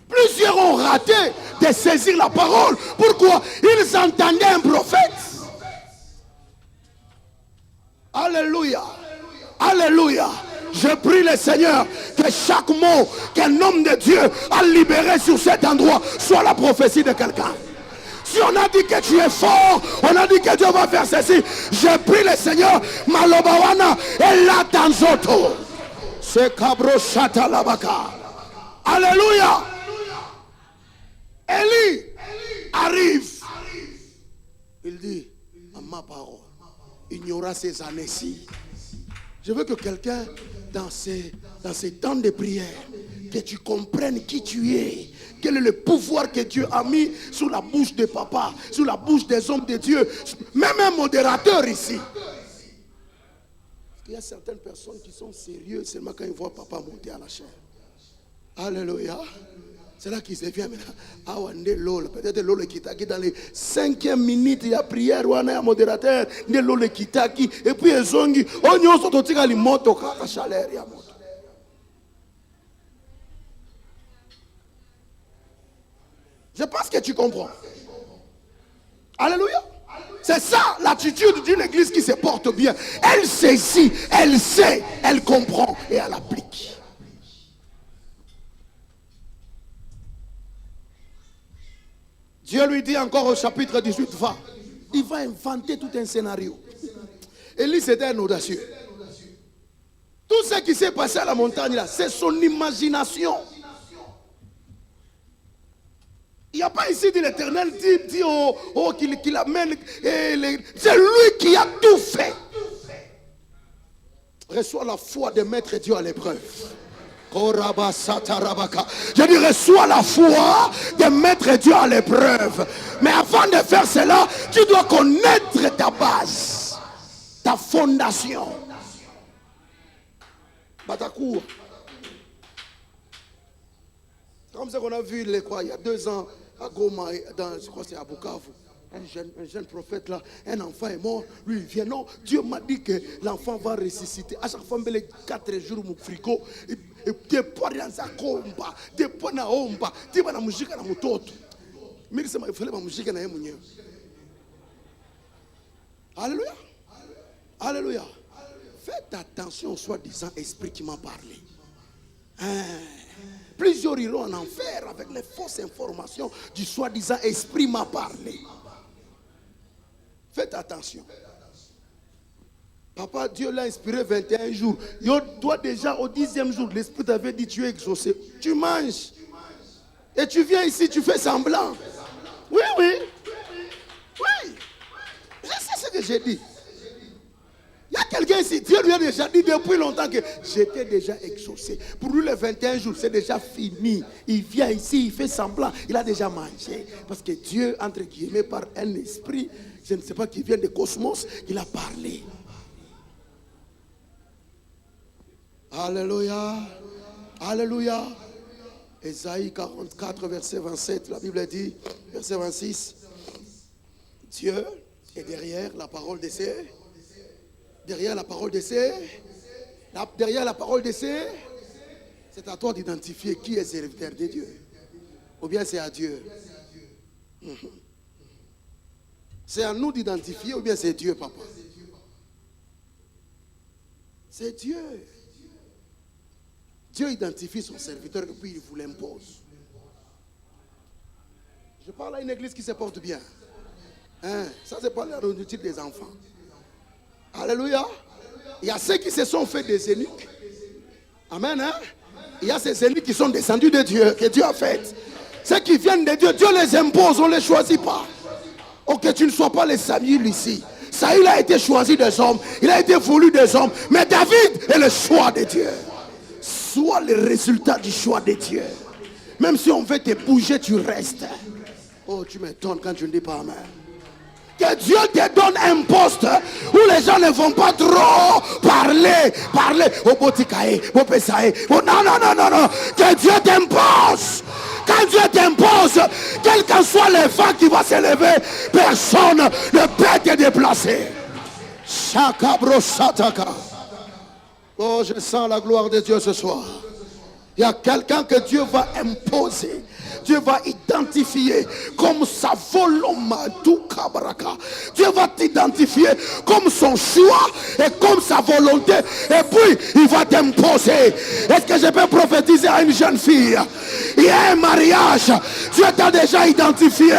[SPEAKER 1] Plusieurs ont raté de saisir la parole. Pourquoi? Ils entendaient un prophète. Alléluia. Alléluia. Je prie le Seigneur que chaque mot qu'un homme de Dieu a libéré sur cet endroit soit la prophétie de quelqu'un. Si on a dit que tu es fort, on a dit que Dieu va faire ceci, je prie le Seigneur, Malobawana et la Tanzoto. C'est Kabro Shata Labaka. Alléluia. Élie arrive. Il dit, à ma parole, il y aura ces années-ci. Je veux que quelqu'un, dans ces temps de prière, que tu comprennes qui tu es. Quel est le pouvoir que Dieu a mis sous la bouche de papa, sous la bouche des hommes de Dieu. Même un modérateur ici. Il y a certaines personnes qui sont sérieuses seulement quand ils voient papa monter à la chair. Alléluia. C'est là qu'ils se viennent maintenant. Peut-être l'ole kitaki dans les 5e minutes, il y a prière, il y a un modérateur, il y a l'ole kitaki, et puis ils ont dit, on y a sorti les motos, la chaleur, il y a moto. Je pense que tu comprends. Alléluia. C'est ça l'attitude d'une église qui se porte bien. Elle saisit, elle sait, elle comprend et elle applique. Dieu lui dit encore au chapitre 18, va. Il va inventer tout un scénario. Élie, c'était un audacieux. Tout ce qui s'est passé à la montagne là, c'est son imagination. Il n'y a pas ici dit l'Éternel dit qu'il amène. C'est lui qui a tout fait. Reçois la foi de mettre Dieu à l'épreuve. Je dis reçois la foi de mettre Dieu à l'épreuve. Mais avant de faire cela, tu dois connaître ta base, ta fondation. Batakour. Comme ça qu'on a vu il y a 2 ans à Goma, je crois que c'est à Bukavu. Un jeune prophète là, un enfant est mort, lui il vient. Non, Dieu m'a dit que l'enfant va ressusciter. À chaque fois, les 4 jours, mon frigo, et des poids dans sa comba, des poids dans omba, des poids dans la musique dans mon toto. Mais il fallait la musique dans la musique. Alléluia. Alléluia. Faites attention, soi-disant, esprit qui m'a parlé. Plusieurs iront en enfer avec les fausses informations du soi-disant esprit m'a parlé. Faites attention. Papa, Dieu l'a inspiré 21 jours. Toi déjà au 10e jour, l'esprit t'avait dit tu es exaucé. Tu manges. Et tu viens ici, tu fais semblant. Oui, oui. Oui. Je sais ce que j'ai dit. Il y a quelqu'un ici, Dieu lui a déjà dit depuis longtemps que j'étais déjà exaucé. Pour lui, les 21 jours, c'est déjà fini. Il vient ici, il fait semblant, il a déjà mangé. Parce que Dieu, entre guillemets, par un esprit, je ne sais pas qui vient du cosmos, il a parlé. Alléluia. Alléluia. Ésaïe 44, verset 27, la Bible dit, verset 26, Dieu est derrière la parole d'essai. Derrière la parole d'essai, c'est à toi d'identifier qui est serviteur de Dieu. Ou bien c'est à Dieu. C'est à nous d'identifier ou bien c'est Dieu, papa. C'est Dieu. Dieu identifie son serviteur et puis il vous l'impose. Je parle à une église qui se porte bien. Ça, c'est pas la nourriture des enfants. Alléluia. Il y a ceux qui se sont fait des eunuques. Amen. Il y a ces eunuques qui sont descendus de Dieu, que Dieu a fait. Ceux qui viennent de Dieu, Dieu les impose, on ne les choisit pas. Ok, tu ne sois pas les Samuel ici. Saül a été choisi des hommes, il a été voulu des hommes, mais David est le choix de Dieu. Sois le résultat du choix de Dieu. Même si on veut te bouger, tu restes. Oh, tu m'étonnes quand tu ne dis pas amen. Que Dieu te donne un poste où les gens ne vont pas trop parler. Oh, botikae, oh, pesae. Oh, non. Que Dieu t'impose. Quand Dieu t'impose, quel qu'en soit le vent qui va s'élever, personne ne peut te déplacer. Shakabro Sataka. Oh, je sens la gloire de Dieu ce soir. Il y a quelqu'un que Dieu va imposer. Dieu va identifier comme sa volonté. Dieu va t'identifier comme son choix et comme sa volonté. Et puis, il va t'imposer. Est-ce que je peux prophétiser à une jeune fille? Il y a un mariage. Dieu t'a déjà identifié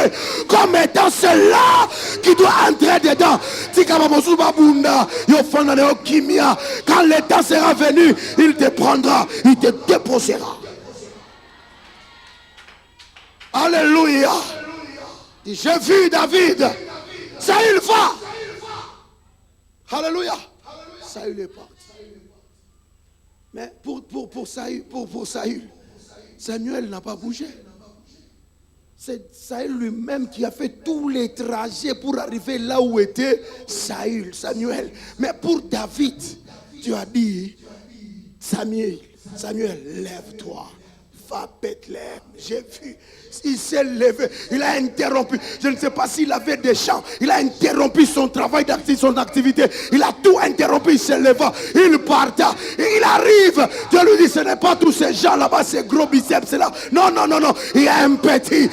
[SPEAKER 1] comme étant celui-là qui doit entrer dedans. Quand le temps sera venu, il te prendra, il te déposera. Alléluia. J'ai vu David. Saül va. Alléluia. Saül est parti. Mais pour Saül, Samuel n'a pas bougé. C'est Saül lui-même qui a fait tous les trajets pour arriver là où était Samuel. Mais pour David, tu as dit, Samuel, lève-toi. Va Bethléem, j'ai vu. Il s'est levé, il a interrompu. Je ne sais pas s'il avait des champs. Il a interrompu son travail, son activité. Il a tout interrompu, il s'est levé. Il parta. Et il arrive. Dieu lui dit, ce n'est pas tous ces gens là-bas, ces gros biceps là. Non. Il y a un petit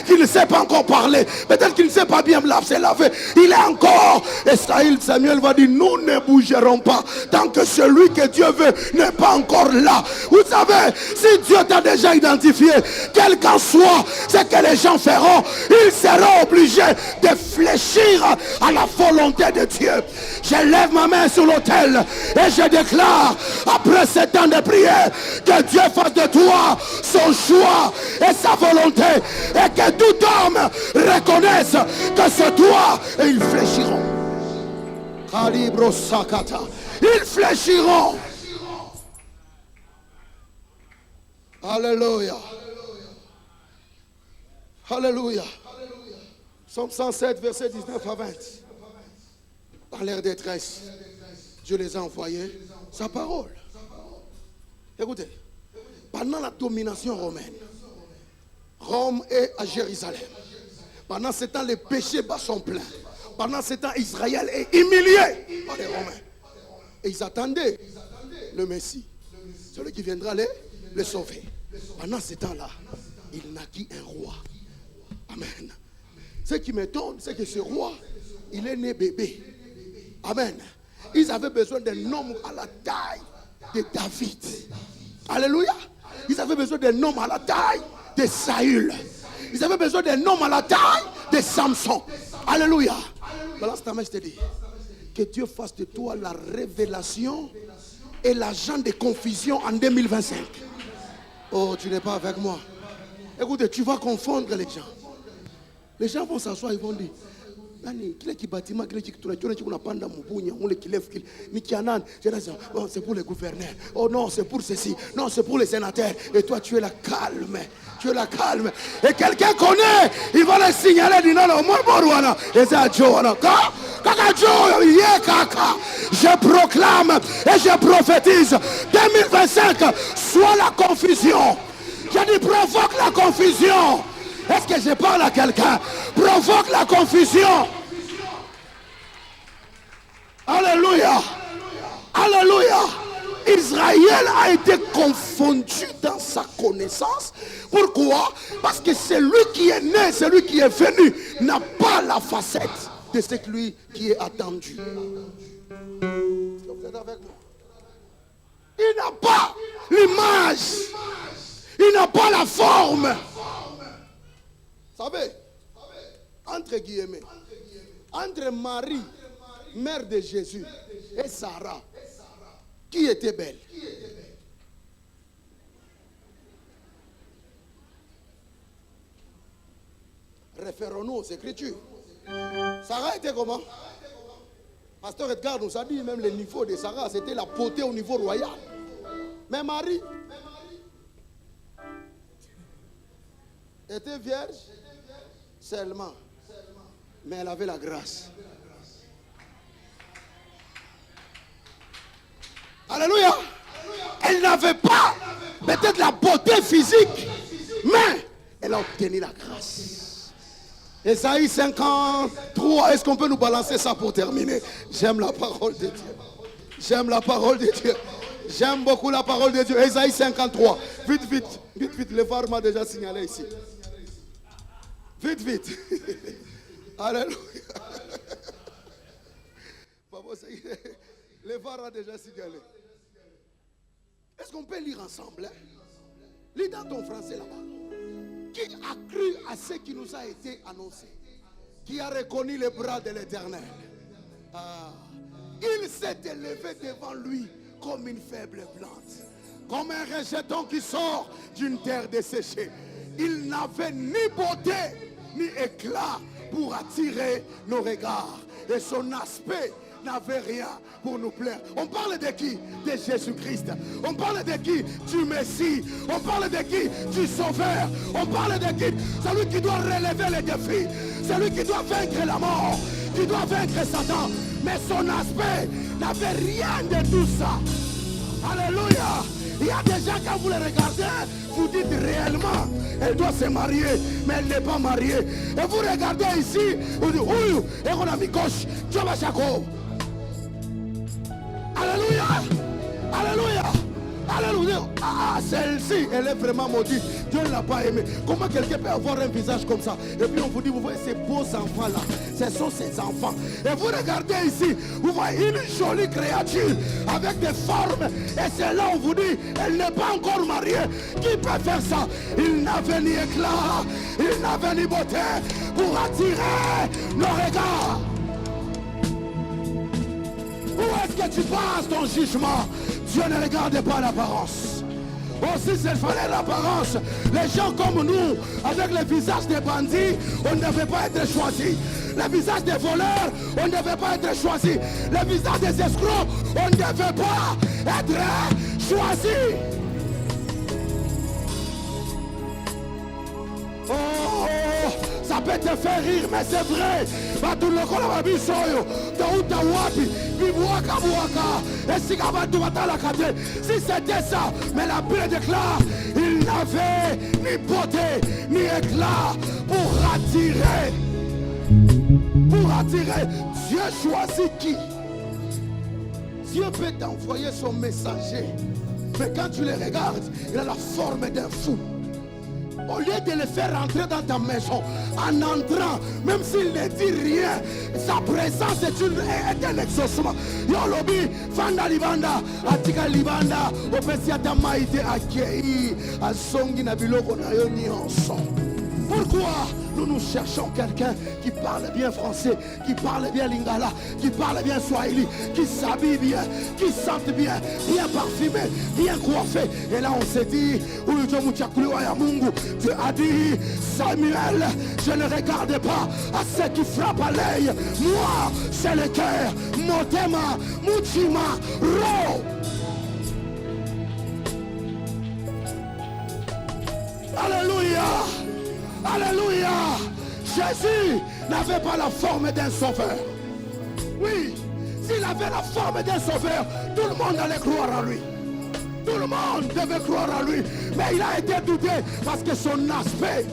[SPEAKER 1] qui ne sait pas encore parler. Peut-être qu'il ne sait pas bien se laver. Il est encore. Et Samuel va dire, nous ne bougerons pas tant que celui que Dieu veut n'est pas encore là. Vous savez, si Dieu t'a déjà identifié, quel qu'en soit ce que les gens feront, ils seront obligés de fléchir à la volonté de Dieu. Je lève ma main sur l'autel et je déclare, après 7 ans de prière, que Dieu fasse de toi son choix et sa volonté, et que tout homme reconnaisse que c'est toi, et ils fléchiront. Calibro Sakata. Ils fléchiront. Alléluia. Alléluia. Psaume 107, verset 19 à 20. Dans leur détresse, Dieu les a envoyés sa parole. Écoutez, pendant la domination romaine, Rome est à Jérusalem. Pendant ce temps, les péchés bas sont pleins. Pendant ce temps, Israël est humilié par les Romains. Et ils attendaient le Messie, celui qui viendra les sauver. Pendant ce temps-là, il naquit un roi. Amen. Ce qui m'étonne, c'est que ce roi, il est né bébé. Amen. Ils avaient besoin d'un homme à la taille de David. Alléluia. Ils avaient besoin d'un homme à la taille de Saül. Ils avaient besoin d'un homme à la taille de Samson. Alléluia. Balance ta main, je te dis. Que Dieu fasse de toi la révélation et l'agent de confusion en 2025. Oh, tu n'es pas avec moi. Écoutez, tu vas confondre les gens. Les gens vont s'asseoir, ils vont dire, c'est pour les gouverneurs. Oh non, c'est pour ceci. Non, c'est pour les sénateurs. Et toi, tu es là calme. Tu es là calme. Et quelqu'un connaît, il va le signaler. Je proclame et je prophétise 2025, soit la confusion. Je dis provoque la confusion. Est-ce que je parle à quelqu'un? Provoque la confusion. Alléluia. Alléluia. Israël a été confondu dans sa connaissance. Pourquoi? Parce que celui qui est né, celui qui est venu, n'a pas la facette de celui qui est attendu. Vous êtes avec moi? Il n'a pas l'image. Il n'a pas la forme. Vous savez, entre guillemets, entre Marie, mère de Jésus, et Sarah, qui était belle? référons-nous aux Écritures. Sarah était comment? Pasteur Edgar nous a dit même le niveau de Sarah, c'était la beauté au niveau royal. Mais Marie était vierge seulement. Mais elle avait la grâce. Alléluia. Elle n'avait pas peut-être la beauté physique, mais elle a obtenu la grâce. Ésaïe 53, est-ce qu'on peut nous balancer ça pour terminer? J'aime la parole de Dieu. J'aime la parole de Dieu. J'aime beaucoup la parole de Dieu. Ésaïe 53. Vite, vite, vite, vite. Le phare m'a déjà signalé ici. Vite, vite. Alléluia. Le phare a déjà signalé. Est-ce qu'on peut lire ensemble? Lis dans ton français là-bas. Qui a cru à ce qui nous a été annoncé? Qui a reconnu les bras de l'Éternel? Il s'est élevé devant lui comme une faible plante, comme un rejeton qui sort d'une terre desséchée. Il n'avait ni beauté ni éclat pour attirer nos regards, et son aspect n'avait rien pour nous plaire. On parle de qui? De Jésus-Christ. On parle de qui? Du Messie. On parle de qui? Du Sauveur. On parle de qui? Celui qui doit relever les défis, celui qui doit vaincre la mort, qui doit vaincre Satan. Mais son aspect n'avait rien de tout ça. Alléluia. Il y a des gens, quand vous les regardez, vous dites réellement, elle doit se marier, mais elle n'est pas mariée. Et vous regardez ici, vous dites, oui, et on a mis gauche, Dieu va chaco. Alléluia. Alléluia. Alléluia. Celle-ci, elle est vraiment maudite. Dieu ne l'a pas aimée. Comment quelqu'un peut avoir un visage comme ça? Et puis on vous dit, vous voyez ces beaux enfants-là, ce sont ces enfants. Et vous regardez ici, vous voyez une jolie créature avec des formes. Et c'est là où on vous dit, elle n'est pas encore mariée. Qui peut faire ça? Il n'avait ni éclat, il n'avait ni beauté pour attirer nos regards. Où est-ce que tu passes ton jugement? Dieu ne regarde pas l'apparence. Aussi, s'il fallait l'apparence, les gens comme nous, avec le visage des bandits, on ne devait pas être choisis. Le visage des voleurs, on ne devait pas être choisis. Le visage des escrocs, on ne devait pas être choisis. Oh, ça peut te faire rire, mais c'est vrai. Si c'était ça, mais la Bible déclare, il n'avait ni beauté ni éclat pour attirer. Pour attirer. Dieu choisit qui? Dieu peut t'envoyer son messager, mais quand tu le regardes, il a la forme d'un fou. Au lieu de le faire entrer dans ta maison, en entrant, même s'il ne dit rien, sa présence est un exaucement. Yolobi, Fanda Libanda, Atika Libanda, Opesiata Maïte Akei, Asongi Nabiloko Nayoni ensemble. Pourquoi nous cherchons quelqu'un qui parle bien français, qui parle bien lingala, qui parle bien swahili, qui s'habille bien, qui sente bien, bien parfumé, bien coiffé. Et là on s'est dit, Dieu a dit, Samuel, je ne regarde pas à ceux qui frappent à l'œil. Moi, c'est le cœur, Motema, Muchima, Ro. Alléluia. Alléluia. Jésus n'avait pas la forme d'un sauveur. Oui, s'il avait la forme d'un sauveur, tout le monde allait croire en lui. Tout le monde devait croire en lui. Mais il a été douté parce que son aspect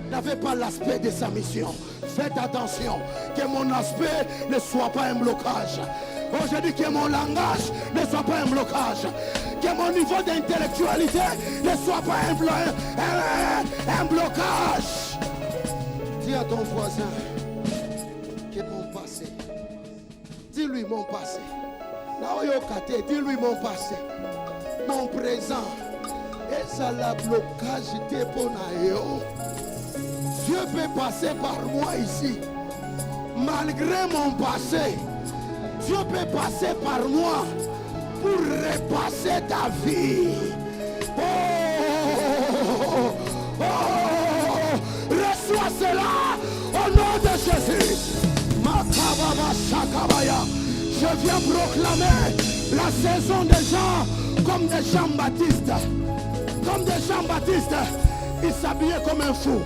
[SPEAKER 1] n'avait pas l'aspect de sa mission. Faites attention que mon aspect ne soit pas un blocage. Oh, je dis que mon langage ne soit pas un blocage. Que mon niveau d'intellectualité ne soit pas un blocage. Dis à ton voisin que mon passé. Dis-lui mon passé. Dis-lui mon passé. Mon présent. Et ça la blocage de Bonayo. Dieu peut passer par moi ici. Malgré mon passé. Dieu peut passer par moi pour repasser ta vie. Oh, oh, reçois cela Je viens proclamer la saison des gens comme des Jean-Baptiste. Comme des Jean-Baptiste. Ils s'habillaient comme un fou.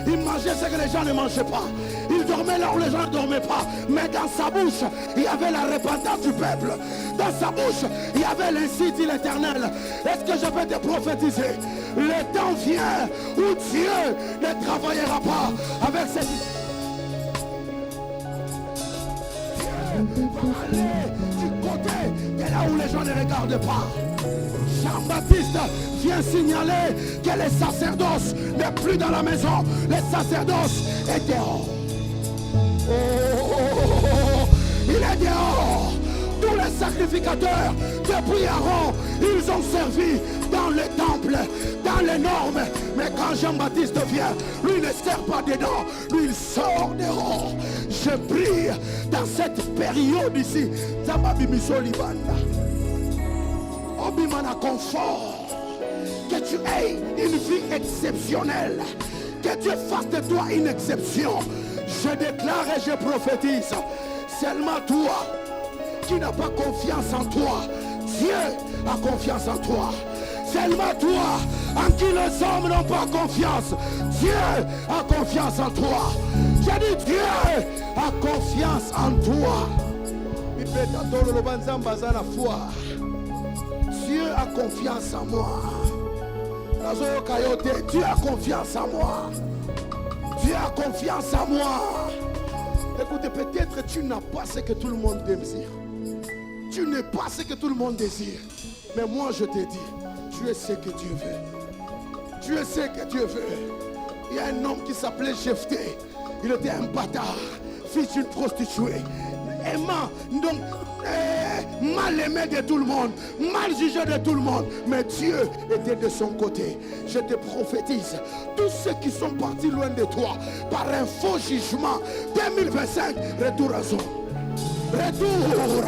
[SPEAKER 1] Il mangeait ce que les gens ne mangeaient pas. Il dormait là où les gens ne dormaient pas. Mais dans sa bouche, il y avait la repentance du peuple. Dans sa bouche, il y avait l'incite de l'Éternel. Est-ce que je peux te prophétiser? Le temps vient où Dieu ne travaillera pas avec cette... Dieu va aller du côté de là où les gens ne regardent pas. Jean-Baptiste vient signaler que les sacerdoces n'est plus dans la maison. Les sacerdoces est dehors. Il est dehors. Tous les sacrificateurs depuis Aaron, ils ont servi dans le temple, dans les normes. Mais quand Jean-Baptiste vient, lui il ne sert pas dedans, lui il sort dehors. Je prie dans cette période ici. Obimana confort, que tu aies une vie exceptionnelle, que Dieu fasse de toi une exception. Je déclare et je prophétise, seulement toi qui n'as pas confiance en toi, Dieu a confiance en toi. Seulement toi en qui les hommes n'ont pas confiance, Dieu a confiance en toi. J'ai dit Dieu a confiance en toi. Dieu a confiance en moi. Dieu a confiance en moi. Dieu a confiance en moi. Écoutez, peut-être tu n'as pas ce que tout le monde désire. Tu n'es pas ce que tout le monde désire. Mais moi je te dis, tu es ce que Dieu veut. Tu es ce que Dieu veut. Il y a un homme qui s'appelait Jephthé. Il était un bâtard, fils d'une prostituée. Aimant, donc mal aimé de tout le monde, mal jugé de tout le monde, mais Dieu était de son côté. Je te prophétise, tous ceux qui sont partis loin de toi par un faux jugement, 2025, retour à son. Retour.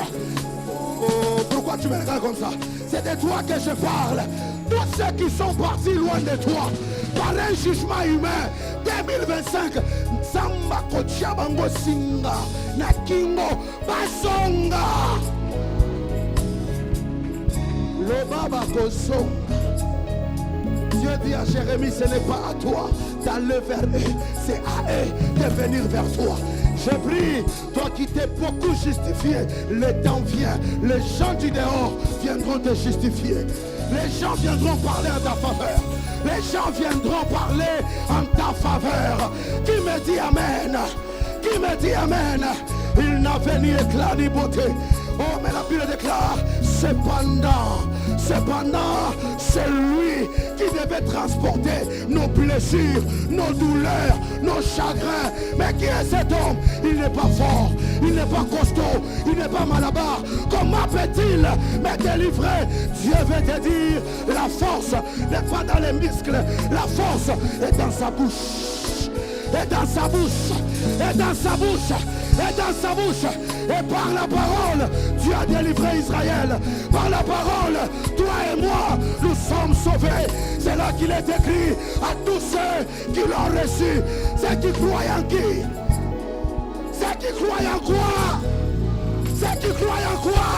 [SPEAKER 1] Oh, pourquoi tu me regardes comme ça? C'est de toi que je parle. Tous ceux qui sont partis loin de toi par un jugement humain, 2025, Samba Kochabango Singa, Nakingo Basonga, le Baba Kosonga. Dieu dit à Jérémie, ce n'est pas à toi d'aller vers eux, c'est à eux de venir vers toi. Je prie, toi qui t'es beaucoup justifié, le temps vient, les gens du dehors viendront te justifier. Les gens viendront parler en ta faveur. Les gens viendront parler en ta faveur. Qui me dit Amen? Qui me dit Amen? Il n'avait ni éclat ni beauté. Oh, mais la Bible déclare, cependant, c'est lui qui devait transporter nos blessures, nos douleurs, nos chagrins. Mais qui est cet homme? Il n'est pas fort, il n'est pas costaud, il n'est pas malabar. Comment peut-il me délivrer? Dieu veut te dire, la force n'est pas dans les muscles, la force est dans sa bouche. Et dans sa bouche, et dans sa bouche, et dans sa bouche, et par la parole, Dieu a délivré Israël. Par la parole, toi et moi, nous sommes sauvés. C'est là qu'il est écrit à tous ceux qui l'ont reçu. Ceux qui croient en qui? Ceux qui croient en quoi? Ceux qui croient en quoi?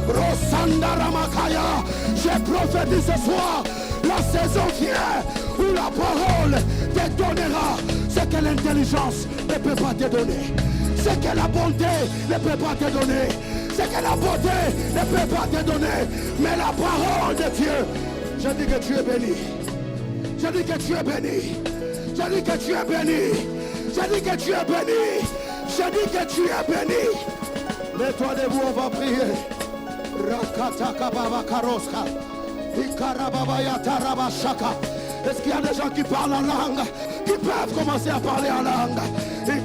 [SPEAKER 1] Rosanda Ramakaya, j'ai prophétisé ce soir. La saison vient où la parole te donnera ce que l'intelligence ne peut pas te donner, ce que la bonté ne peut pas te donner, ce que la beauté ne peut pas te donner, mais la parole de Dieu. Je dis que tu es béni. Je dis que tu es béni. Je dis que tu es béni. Je dis que tu es béni. Je dis que tu es béni. Mets-toi debout, on va prier. Rakataka Baba Karoska. Est-ce qu'il y a des gens qui parlent en langue, qui peuvent commencer à parler en langue? Est-ce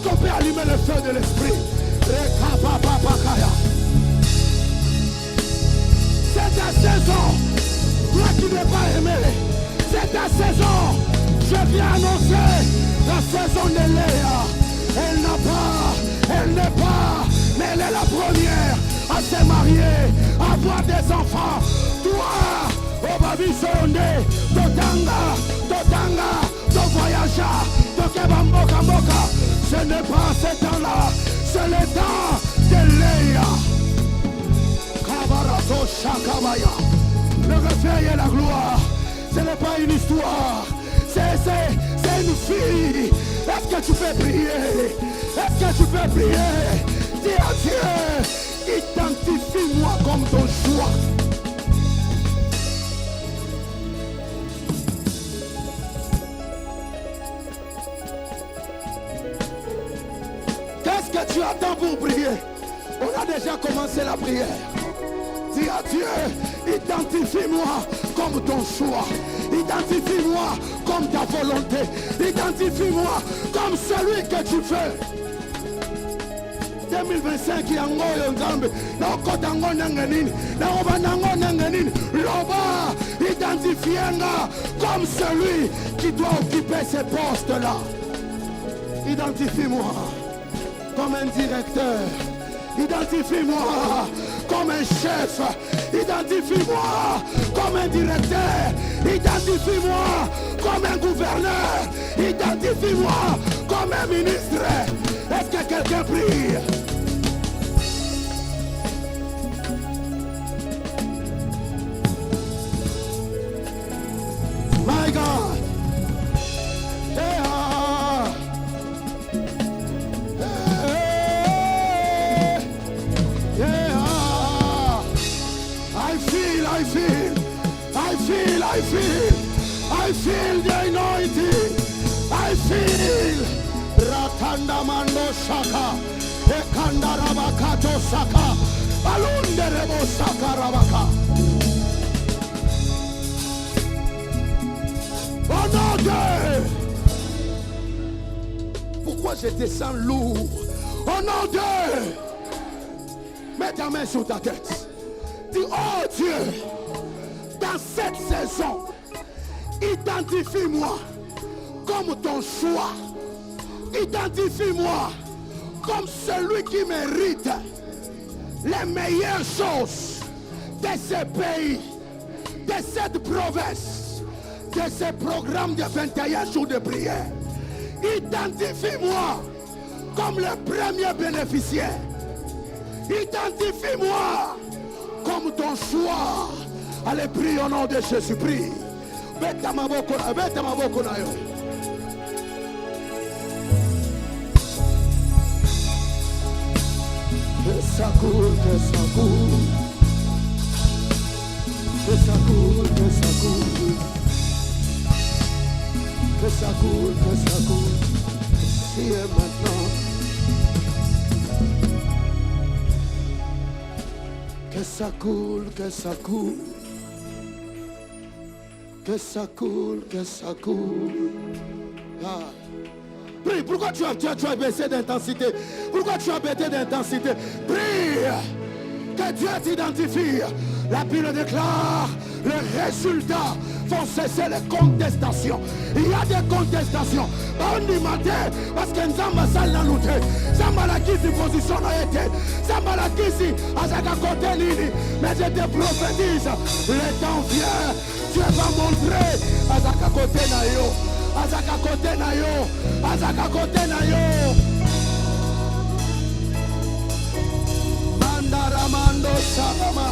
[SPEAKER 1] qu'on peut allumer le feu de l'esprit? C'est ta saison. Toi qui n'es pas aimé, c'est ta saison. Je viens annoncer la saison de Léa. Elle n'a pas, elle n'est pas, mais elle est la première à se marier, à avoir des enfants. Toi, Obabisonde, Totanga, Totanga, ton voyageur, Tokebamboka Mboka. Ce n'est pas ce temps-là, c'est le temps de Léa. Kabarato Shakabaya. Le réveil et la gloire, ce n'est pas une histoire, c'est une fille. Est-ce que tu peux prier? Est-ce que tu peux prier? Dis à Dieu, identifie-moi comme ton choix. Qu'est-ce que tu attends pour prier? On a déjà commencé la prière. Dis à Dieu, identifie-moi comme ton choix. Identifie-moi comme ta volonté. Identifie-moi comme celui que tu veux. 2025 yangoyo nzambe na okotango nangenini na obanango nangenini loba identifienga comme celui qui doit occuper ces postes là. Identifie-moi comme un directeur. Identifie-moi comme un chef. Identifie-moi comme un directeur. Identifie-moi comme un gouverneur. Identifie-moi comme un ministre. Est-ce que quelqu'un prie? My God. I feel the anointing. I feel Ratanda Mando Shaka, Ekanda Rabakato Saka, Alunde Rebo Saka Rabaka. Oh non, Dieu! Pourquoi je te sens lourd? Oh non, Dieu! Mets ta main sur ta tête. Dis, oh Dieu! Dans cette saison, identifie-moi comme ton choix. Identifie-moi comme celui qui mérite les meilleures choses de ce pays, de cette province, de ce programme de 21 jours de prière. Identifie-moi comme le premier bénéficiaire. Identifie-moi comme ton choix. Allez, prie au nom de Jésus, prie. Beta maboko na yo. Que ça coule, que ça coule. Que ça coule, que ça coule. Que ça coule, que ça coule. Ici et maintenant. Que ça coule, que ça coule. Que ça coule, que ça coule. Ah. Prie, pourquoi tu as baissé d'intensité? Pourquoi tu as baissé d'intensité? Prie, que Dieu t'identifie. La Bible déclare, les résultats vont cesser les contestations. Il y a des contestations. On dit matin, parce que Nzamba sal na lute. Nzamba la kisi position na été. Nzamba la kisi azaka côté nini. Mais je te prophétise, le temps vient. Dieu va montrer azaka côté na yo. Azaka côté na yo. Azaka côté na yo. Mandaramando Salama.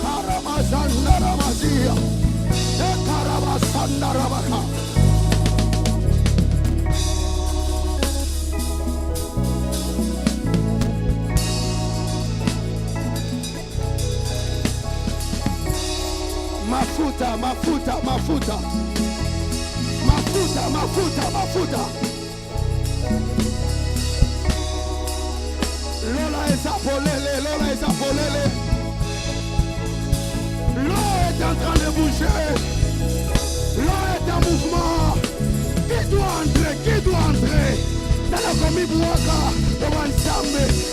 [SPEAKER 1] Karamazandaramazia. Ekarabasandarabaka. Mafuta, mafuta, mafuta. Mafuta, mafuta, mafuta. Lola ezapolele, Lola ezapolele. L'eau est en train de bouger. L'eau est en mouvement. Qui doit entrer? Qui doit entrer? Dans la famille Bouaka,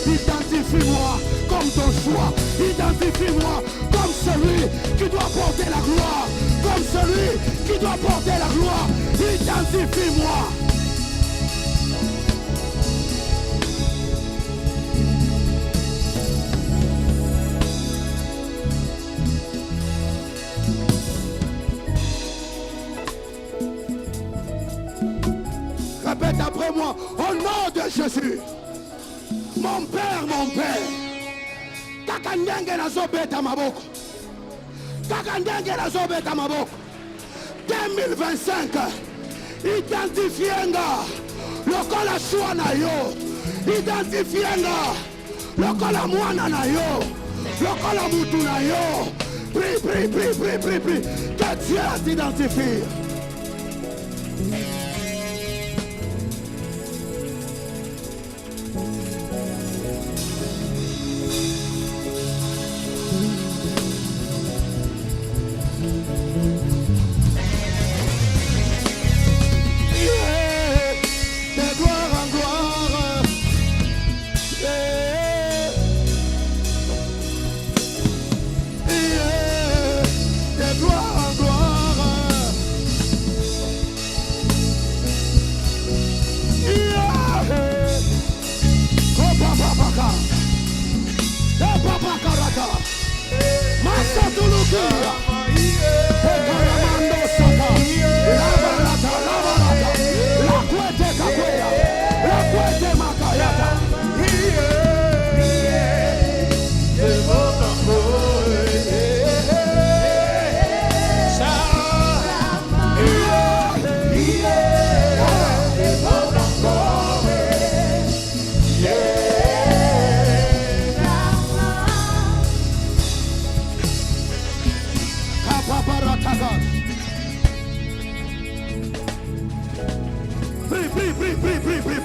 [SPEAKER 1] identifie-moi comme ton choix. Identifie-moi comme celui qui doit porter la gloire. Comme celui qui doit porter la gloire. Identifie-moi. Répète après moi. Au nom de Jésus. Mon Père, mon Père. Kaka ndenge nazobeta maboko. Kaka ndenge nazobeta maboko. 2025. Identifienga. Lokola shua na yo. Identifienga. Lokola mwana na yo. Lokola mutu na yo. Prie, prie, prie, prie, prie, prie. Que Dieu t'identifie.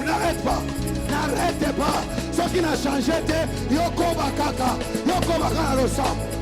[SPEAKER 1] N'arrête pas, n'arrête pas. Ce qui n'a changé, yoko bakaka, yoko bakana le sang.